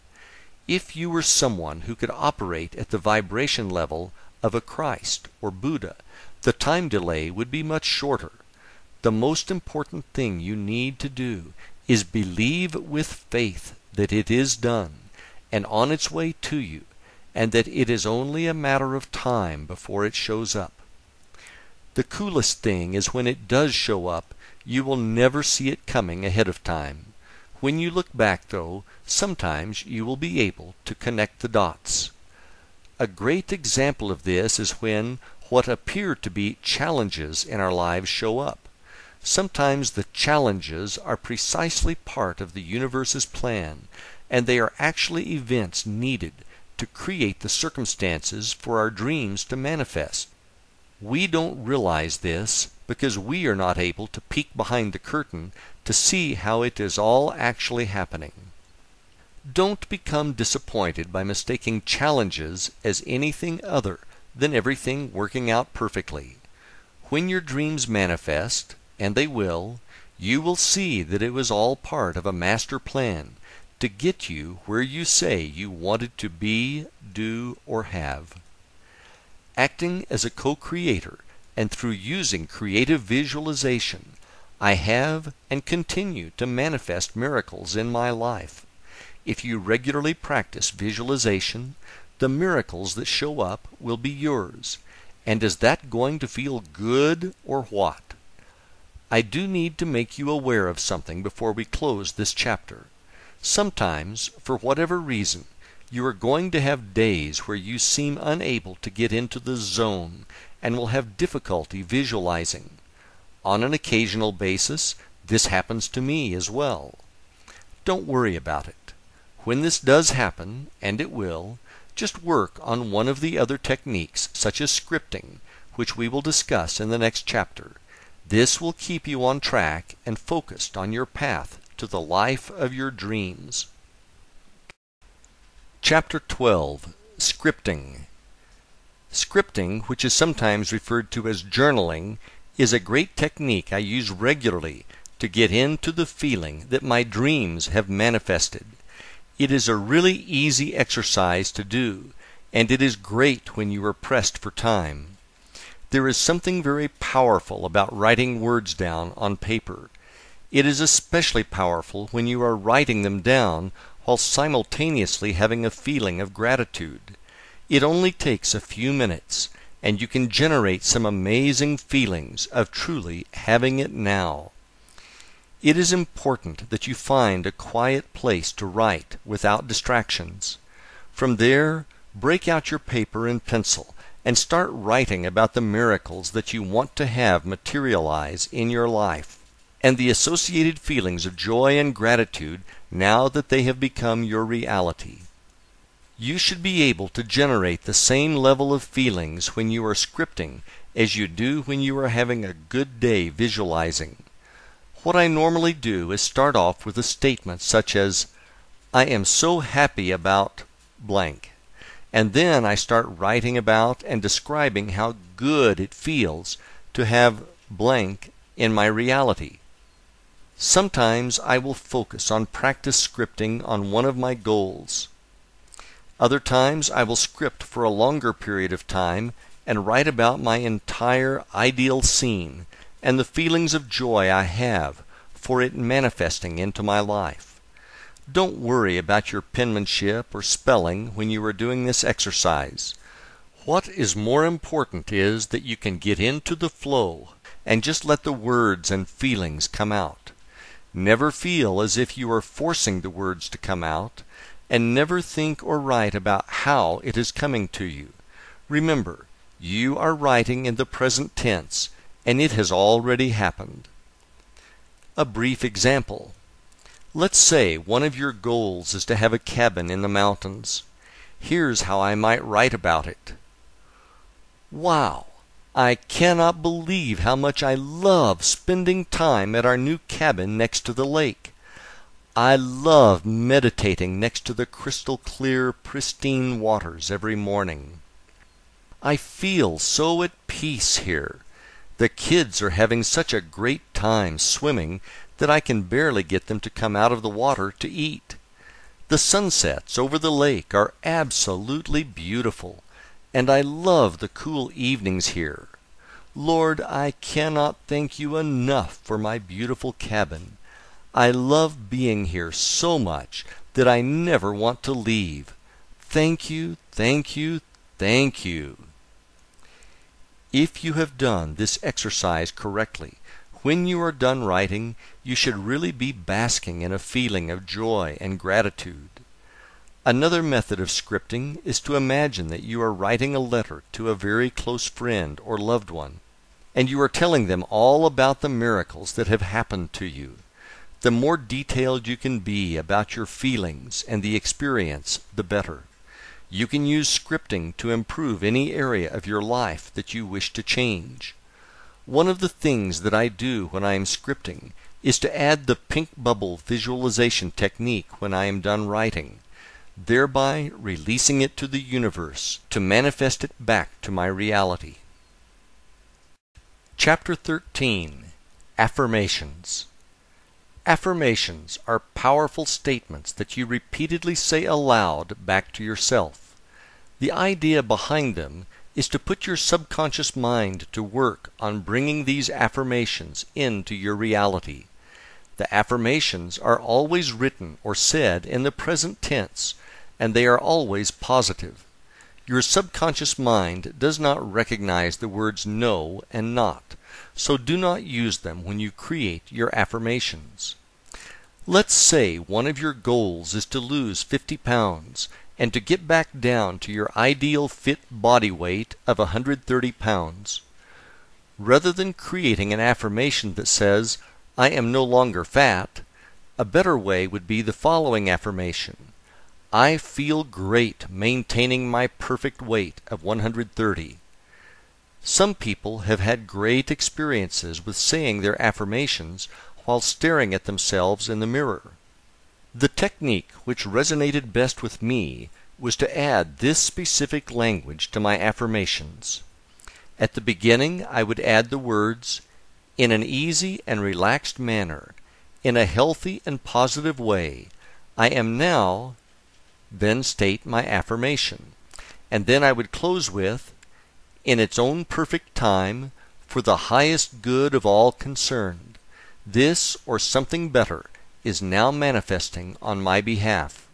If you were someone who could operate at the vibration level of a Christ or Buddha, the time delay would be much shorter. The most important thing you need to do is believe with faith that it is done and on its way to you, and that it is only a matter of time before it shows up. The coolest thing is when it does show up, you will never see it coming ahead of time. When you look back, though, sometimes you will be able to connect the dots. A great example of this is when what appear to be challenges in our lives show up. Sometimes the challenges are precisely part of the universe's plan, and they are actually events needed to create the circumstances for our dreams to manifest. We don't realize this because we are not able to peek behind the curtain to see how it is all actually happening. Don't become disappointed by mistaking challenges as anything other than everything working out perfectly. When your dreams manifest, and they will, you will see that it was all part of a master plan to get you where you say you wanted to be, do, or have. Acting as a co-creator and through using creative visualization, I have and continue to manifest miracles in my life. If you regularly practice visualization, the miracles that show up will be yours. And is that going to feel good or what? I do need to make you aware of something before we close this chapter. Sometimes, for whatever reason, you are going to have days where you seem unable to get into the zone and will have difficulty visualizing. On an occasional basis, this happens to me as well. Don't worry about it. When this does happen, and it will, just work on one of the other techniques, such as scripting, which we will discuss in the next chapter. This will keep you on track and focused on your path to the life of your dreams. Chapter 12. Scripting. Scripting, which is sometimes referred to as journaling, is a great technique I use regularly to get into the feeling that my dreams have manifested. It is a really easy exercise to do, and it is great when you are pressed for time. There is something very powerful about writing words down on paper. It is especially powerful when you are writing them down while simultaneously having a feeling of gratitude. It only takes a few minutes, and you can generate some amazing feelings of truly having it now. It is important that you find a quiet place to write without distractions. From there, break out your paper and pencil and start writing about the miracles that you want to have materialize in your life, and the associated feelings of joy and gratitude now that they have become your reality. You should be able to generate the same level of feelings when you are scripting as you do when you are having a good day visualizing. What I normally do is start off with a statement such as, "I am so happy about blank," and then I start writing about and describing how good it feels to have blank in my reality. Sometimes I will focus on practice scripting on one of my goals. Other times I will script for a longer period of time and write about my entire ideal scene and the feelings of joy I have for it manifesting into my life. Don't worry about your penmanship or spelling when you are doing this exercise. What is more important is that you can get into the flow and just let the words and feelings come out. Never feel as if you are forcing the words to come out, and never think or write about how it is coming to you. Remember, you are writing in the present tense, and it has already happened. A brief example. Let's say one of your goals is to have a cabin in the mountains. Here's how I might write about it. Wow! I cannot believe how much I love spending time at our new cabin next to the lake. I love meditating next to the crystal clear, pristine waters every morning. I feel so at peace here. The kids are having such a great time swimming that I can barely get them to come out of the water to eat. The sunsets over the lake are absolutely beautiful, and I love the cool evenings here. Lord, I cannot thank you enough for my beautiful cabin. I love being here so much that I never want to leave. Thank you, thank you, thank you. If you have done this exercise correctly, when you are done writing, you should really be basking in a feeling of joy and gratitude. Another method of scripting is to imagine that you are writing a letter to a very close friend or loved one, and you are telling them all about the miracles that have happened to you. The more detailed you can be about your feelings and the experience, the better. You can use scripting to improve any area of your life that you wish to change. One of the things that I do when I am scripting is to add the pink bubble visualization technique when I am done writing, thereby releasing it to the universe to manifest it back to my reality. Chapter 13. Affirmations. Affirmations are powerful statements that you repeatedly say aloud back to yourself. The idea behind them is to put your subconscious mind to work on bringing these affirmations into your reality. The affirmations are always written or said in the present tense, and they are always positive. Your subconscious mind does not recognize the words no and not, so do not use them when you create your affirmations. Let's say one of your goals is to lose 50 pounds and to get back down to your ideal fit body weight of 130 pounds. Rather than creating an affirmation that says, "I am no longer fat," a better way would be the following affirmation: "I feel great maintaining my perfect weight of 130. Some people have had great experiences with saying their affirmations while staring at themselves in the mirror. The technique which resonated best with me was to add this specific language to my affirmations. At the beginning, I would add the words, "In an easy and relaxed manner, in a healthy and positive way, I am now," then state my affirmation. And then I would close with, "In its own perfect time, for the highest good of all concerned, this or something better is now manifesting on my behalf."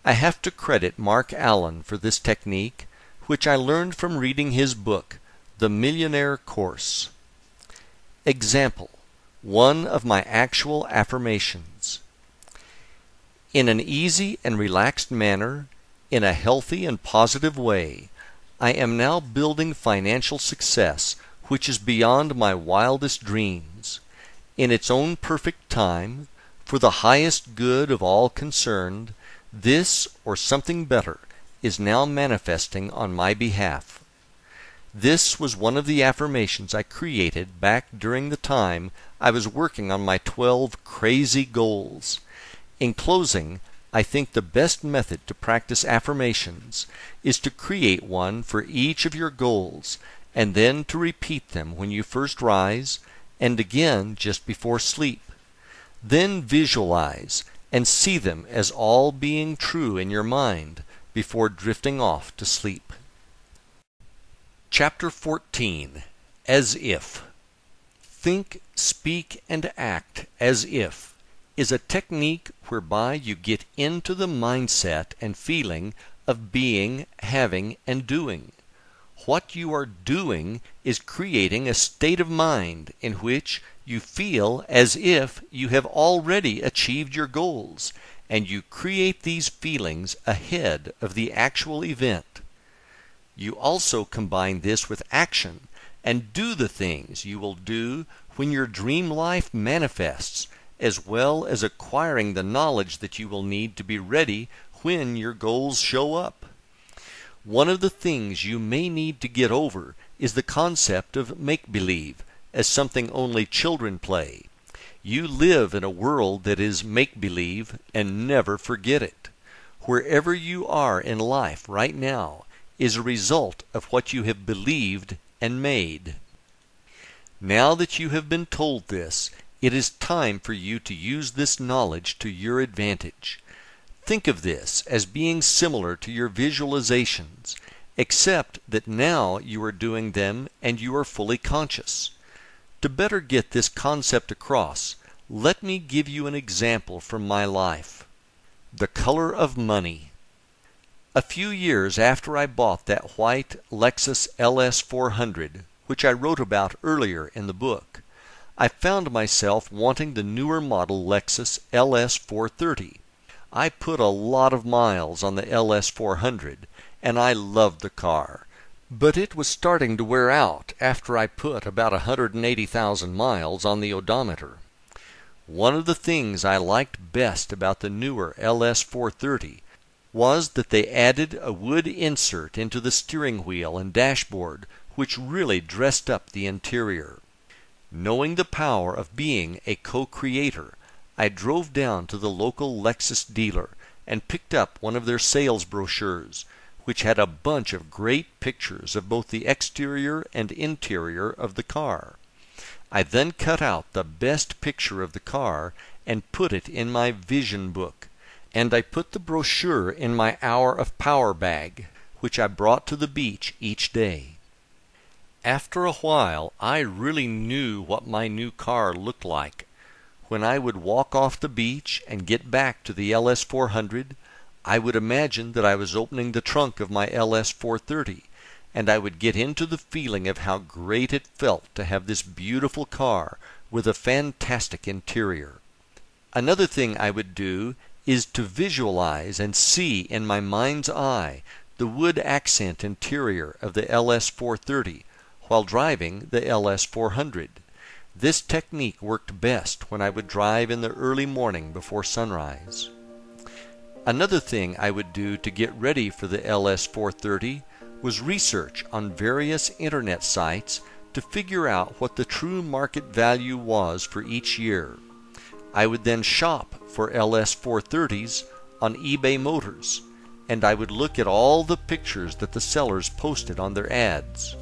I have to credit Mark Allen for this technique, which I learned from reading his book, The Millionaire Course. Example: one of my actual affirmations. In an easy and relaxed manner, in a healthy and positive way, I am now building financial success which is beyond my wildest dreams. In its own perfect time, for the highest good of all concerned, this or something better is now manifesting on my behalf. This was one of the affirmations I created back during the time I was working on my 12 crazy goals. In closing, I think the best method to practice affirmations is to create one for each of your goals, and then to repeat them when you first rise, and again just before sleep. Then visualize and see them as all being true in your mind before drifting off to sleep. Chapter 14. As If. Think, speak, and act as if is a technique whereby you get into the mindset and feeling of being, having, and doing. What you are doing is creating a state of mind in which you feel as if you have already achieved your goals, and you create these feelings ahead of the actual event. You also combine this with action and do the things you will do when your dream life manifests, as well as acquiring the knowledge that you will need to be ready when your goals show up. One of the things you may need to get over is the concept of make-believe as something only children play. You live in a world that is make-believe, and never forget it. Wherever you are in life right now is a result of what you have believed and made. Now that you have been told this, it is time for you to use this knowledge to your advantage. Think of this as being similar to your visualizations, except that now you are doing them and you are fully conscious. To better get this concept across, let me give you an example from my life. The color of money. A few years after I bought that white Lexus LS 400, which I wrote about earlier in the book, I found myself wanting the newer model Lexus LS 430. I put a lot of miles on the LS 400, and I loved the car, but it was starting to wear out after I put about 180,000 miles on the odometer. One of the things I liked best about the newer LS 430 was that they added a wood insert into the steering wheel and dashboard, which really dressed up the interior. Knowing the power of being a co-creator, I drove down to the local Lexus dealer and picked up one of their sales brochures, which had a bunch of great pictures of both the exterior and interior of the car. I then cut out the best picture of the car and put it in my vision book, and I put the brochure in my Hour of Power bag, which I brought to the beach each day. After a while, I really knew what my new car looked like. When I would walk off the beach and get back to the LS 400, I would imagine that I was opening the trunk of my LS 430, and I would get into the feeling of how great it felt to have this beautiful car with a fantastic interior. Another thing I would do is to visualize and see in my mind's eye the wood accent interior of the LS 430 while driving the LS 400. This technique worked best when I would drive in the early morning before sunrise. Another thing I would do to get ready for the LS 430 was research on various internet sites to figure out what the true market value was for each year. I would then shop for LS 430s on eBay Motors, and I would look at all the pictures that the sellers posted on their ads.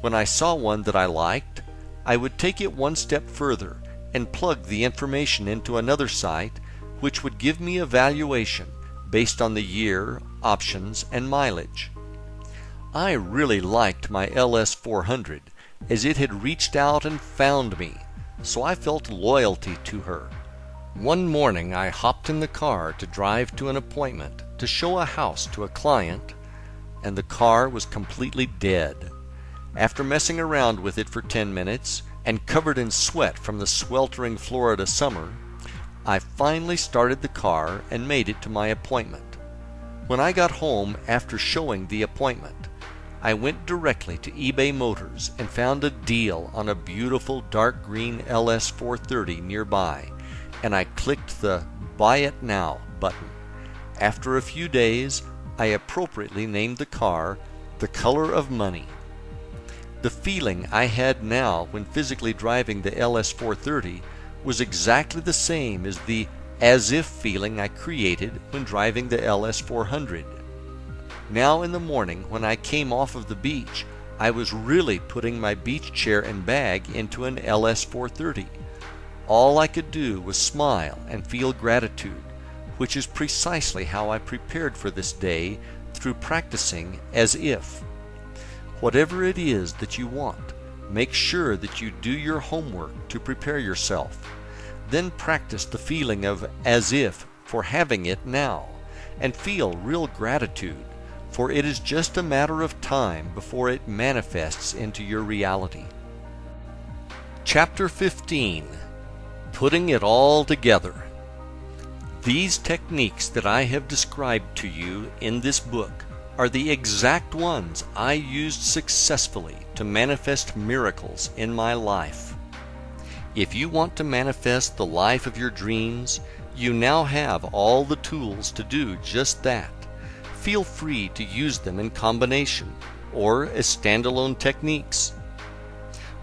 When I saw one that I liked, I would take it one step further and plug the information into another site, which would give me a valuation based on the year, options, and mileage. I really liked my LS 400 as it had reached out and found me, so I felt loyalty to her. One morning I hopped in the car to drive to an appointment to show a house to a client, and the car was completely dead. After messing around with it for 10 minutes and covered in sweat from the sweltering Florida summer, I finally started the car and made it to my appointment. When I got home after showing the appointment, I went directly to eBay Motors and found a deal on a beautiful dark green LS 430 nearby, and I clicked the Buy It Now button. After a few days, I appropriately named the car The Color of Money. The feeling I had now when physically driving the LS 430 was exactly the same as the as-if feeling I created when driving the LS 400. Now in the morning when I came off of the beach, I was really putting my beach chair and bag into an LS 430. All I could do was smile and feel gratitude, which is precisely how I prepared for this day through practicing as if. Whatever it is that you want, make sure that you do your homework to prepare yourself. Then practice the feeling of as if for having it now, and feel real gratitude, for it is just a matter of time before it manifests into your reality. Chapter 15. Putting it all together. These techniques that I have described to you in this book are the exact ones I used successfully to manifest miracles in my life. If you want to manifest the life of your dreams, you now have all the tools to do just that. Feel free to use them in combination or as standalone techniques.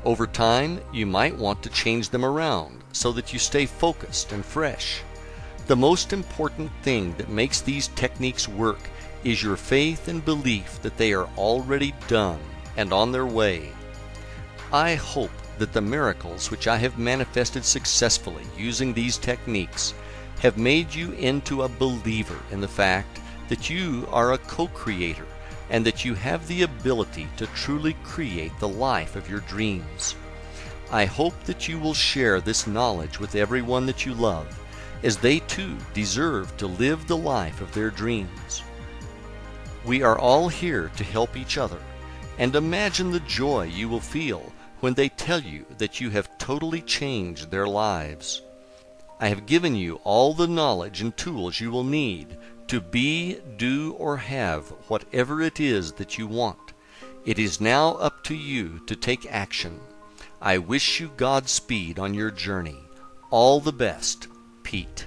Over time, you might want to change them around so that you stay focused and fresh. The most important thing that makes these techniques work is your faith and belief that they are already done and on their way. I hope that the miracles which I have manifested successfully using these techniques have made you into a believer in the fact that you are a co-creator and that you have the ability to truly create the life of your dreams. I hope that you will share this knowledge with everyone that you love, as they too deserve to live the life of their dreams. We are all here to help each other, and imagine the joy you will feel when they tell you that you have totally changed their lives. I have given you all the knowledge and tools you will need to be, do, or have whatever it is that you want. It is now up to you to take action. I wish you Godspeed on your journey. All the best, Pete.